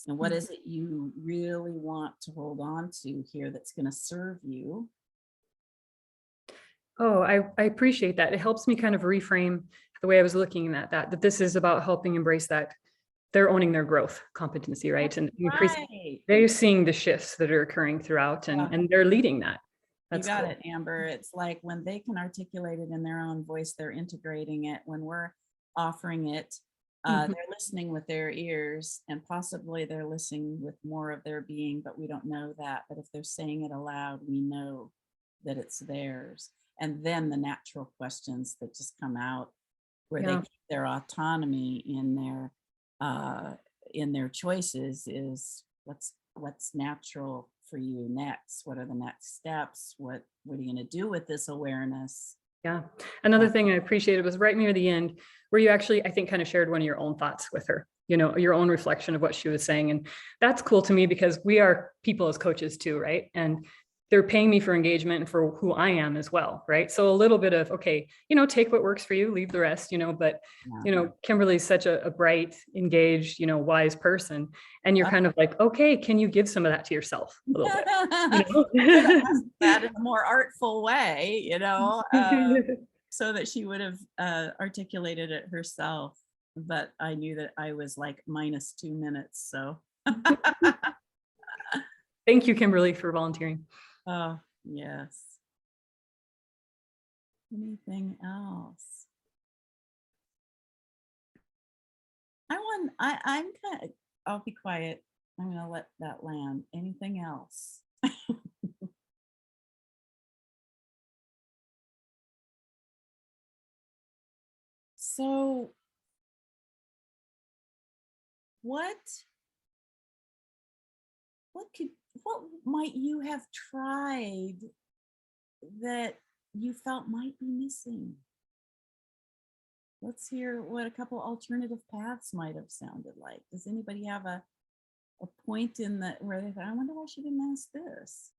And what is it you really want to hold on to here that's going to serve you? Oh, I appreciate that. It helps me kind of reframe the way I was looking at that this is about helping embrace that they're owning their growth competency, right? And increasing, they're seeing the shifts that are occurring throughout, and they're leading that. That's you got cool. it, Amber. It's like when they can articulate it in their own voice, they're integrating it. When we're offering it, they're listening with their ears, and possibly they're listening with more of their being, but we don't know that. But if they're saying it aloud, we know that it's theirs. And then the natural questions that just come out, where they keep their autonomy in their choices, is what's natural for you next? What are the next steps? What are you going to do with this awareness? Yeah. Another thing I appreciated was right near the end, where you actually, I think, kind of shared one of your own thoughts with her, you know, your own reflection of what she was saying. And that's cool to me, because we are people as coaches too, right? And they're paying me for engagement and for who I am as well, right? So a little bit of, okay, take what works for you, leave the rest, but, Kimberly's such a bright, engaged, wise person. And you're kind of like, okay, can you give some of that to yourself a little bit? That in a more artful way, so that she would have articulated it herself. But I knew that I was like -2 minutes, so. Thank you, Kimberly, for volunteering. Oh, yes. Anything else? I'm kind of, I'll be quiet. I'm going to let that land. Anything else? So what might you have tried that you felt might be missing? Let's hear what a couple alternative paths might have sounded like. Does anybody have a point in that where they thought, I wonder why she didn't ask this?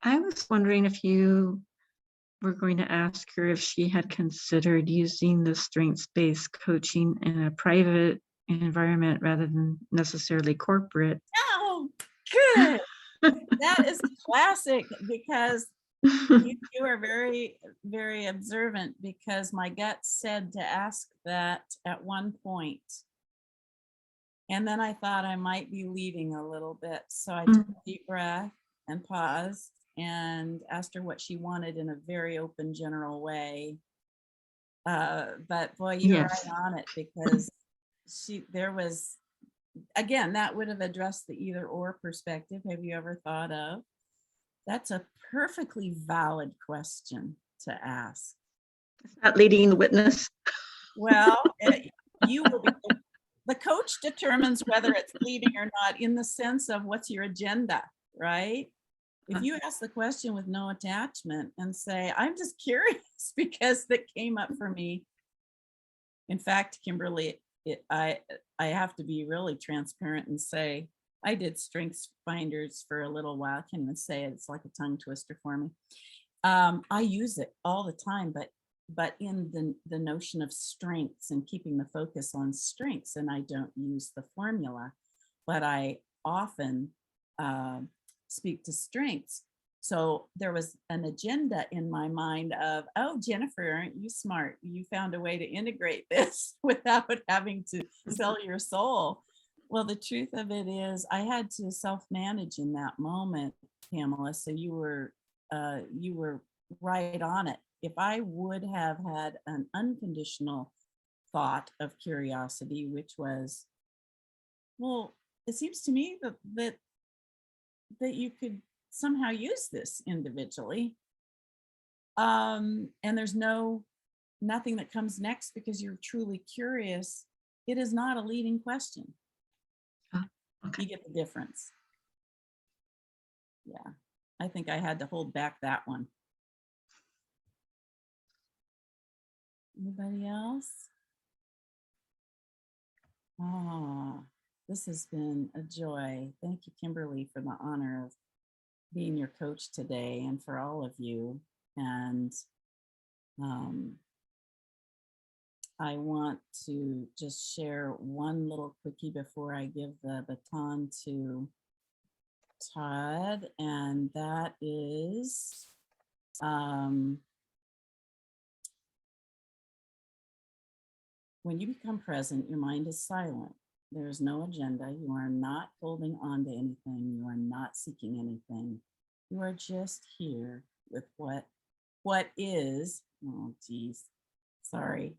I was wondering if you were going to ask her if she had considered using the strengths-based coaching in a private environment rather than necessarily corporate. Oh, good. That is classic, because you are very, very observant, because my gut said to ask that at one point. And then I thought I might be leading a little bit. So I took a deep breath and paused and asked her what she wanted in a very open, general way. But boy, you're right on it, because there was, again, that would have addressed the either or perspective. Have you ever thought of? That's a perfectly valid question to ask. It's not leading the witness. Well, you will be, the coach determines whether it's leading or not, in the sense of what's your agenda, right? If you ask the question with no attachment and say, I'm just curious because that came up for me. In fact, Kimberly, I have to be really transparent and say, I did strengths finders for a little while. I can't even say it. It's like a tongue twister for me. I use it all the time, but in the notion of strengths and keeping the focus on strengths, and I don't use the formula, but I often speak to strengths. So there was an agenda in my mind of, oh, Jennifer, aren't you smart? You found a way to integrate this without having to sell your soul. Well, the truth of it is I had to self-manage in that moment, Pamela. So you were right on it. If I would have had an unconditional thought of curiosity, which was, well, it seems to me that you could somehow use this individually. And there's nothing that comes next because you're truly curious. It is not a leading question. Okay. You get the difference. Yeah, I think I had to hold back that one. Anybody else? This has been a joy. Thank you, Kimberly, for the honor of being your coach today, and for all of you. And I want to just share one little quickie before I give the baton to Todd, and that is when you become present, your mind is silent. There is no agenda. You are not holding on to anything. You are not seeking anything. You are just here with what is. Oh, geez. Sorry.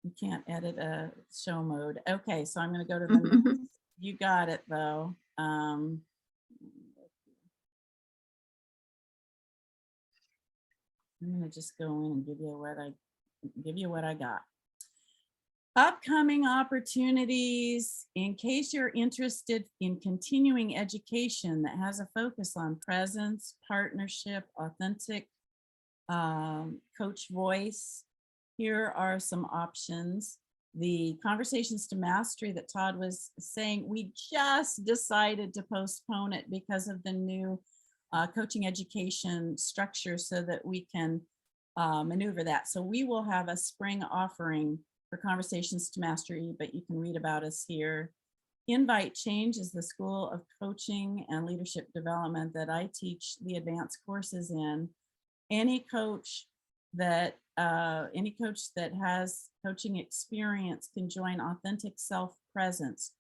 You can't edit a show mode. Okay, so I'm going to go to the next. You got it, though. I'm going to just go in and give you what I got. Upcoming opportunities. In case you're interested in continuing education that has a focus on presence, partnership, authentic coach voice, here are some options. The Conversations to Mastery that Todd was saying, we just decided to postpone it because of the new coaching education structure so that we can maneuver that. So we will have a spring offering for Conversations to Mastery, but you can read about us here. Invite Change is the school of coaching and leadership development that I teach the advanced courses in. Any coach that has coaching experience can join Authentic Self Presence.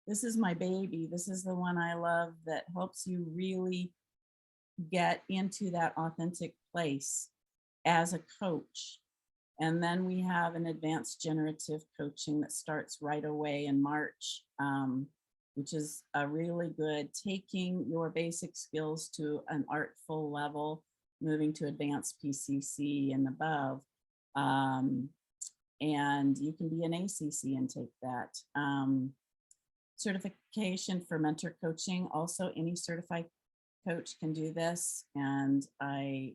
This is my baby. This is the one I love that helps you really get into that authentic place as a coach. And then we have an advanced generative coaching that starts right away in March, which is a really good, taking your basic skills to an artful level, moving to advanced PCC and above. And you can be an ACC and take that. Certification for mentor coaching. Also, any certified coach can do this. And I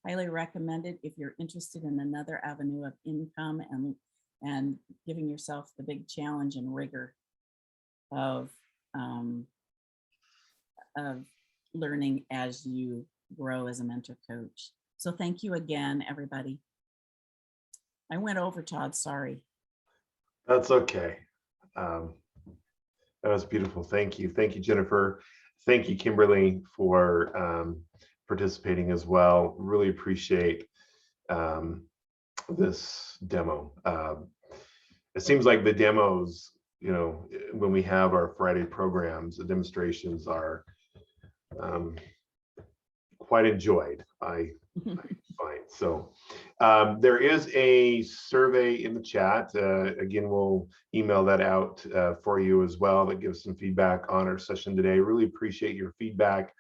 highly recommend it if you're interested in another avenue of income and giving yourself the big challenge and rigor of learning as you grow as a mentor coach. So thank you again, everybody. I went over, Todd, sorry. That's okay. That was beautiful. Thank you. Thank you, Jennifer. Thank you, Kimberly, for participating as well. Really appreciate this demo. It seems like the demos, you know, when we have our Friday programs, the demonstrations are quite enjoyed, I find. So there is a survey in the chat. Again, we'll email that out for you as well, that gives some feedback on our session today. Really appreciate your feedback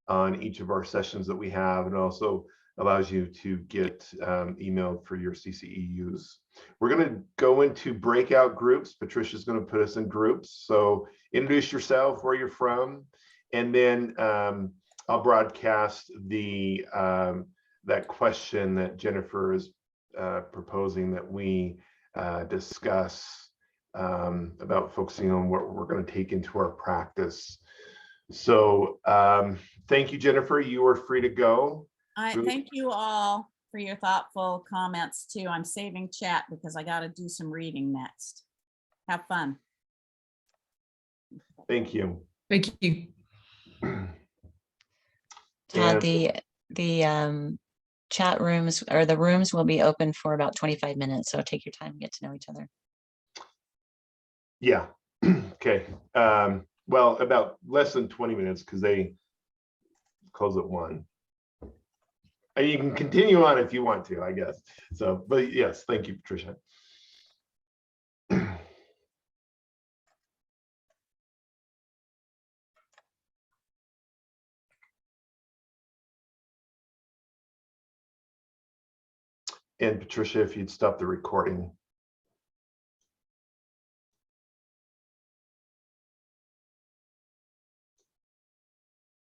on each of our sessions that we have, and also allows you to get emailed for your CCEUs. We're going to go into breakout groups. Patricia's going to put us in groups. So introduce yourself, where you're from, and then I'll broadcast the that question that Jennifer is proposing that we discuss about focusing on what we're going to take into our practice. So thank you, Jennifer. You are free to go. Thank you all for your thoughtful comments too. I'm saving chat because I got to do some reading next. Have fun. Thank you. Thank you. Todd, the chat rooms or the rooms will be open for about 25 minutes. So take your time and get to know each other. Yeah. Okay. Well, about less than 20 minutes because they close at 1. And you can continue on if you want to, I guess. So, but yes, thank you, Patricia. And Patricia, if you'd stop the recording.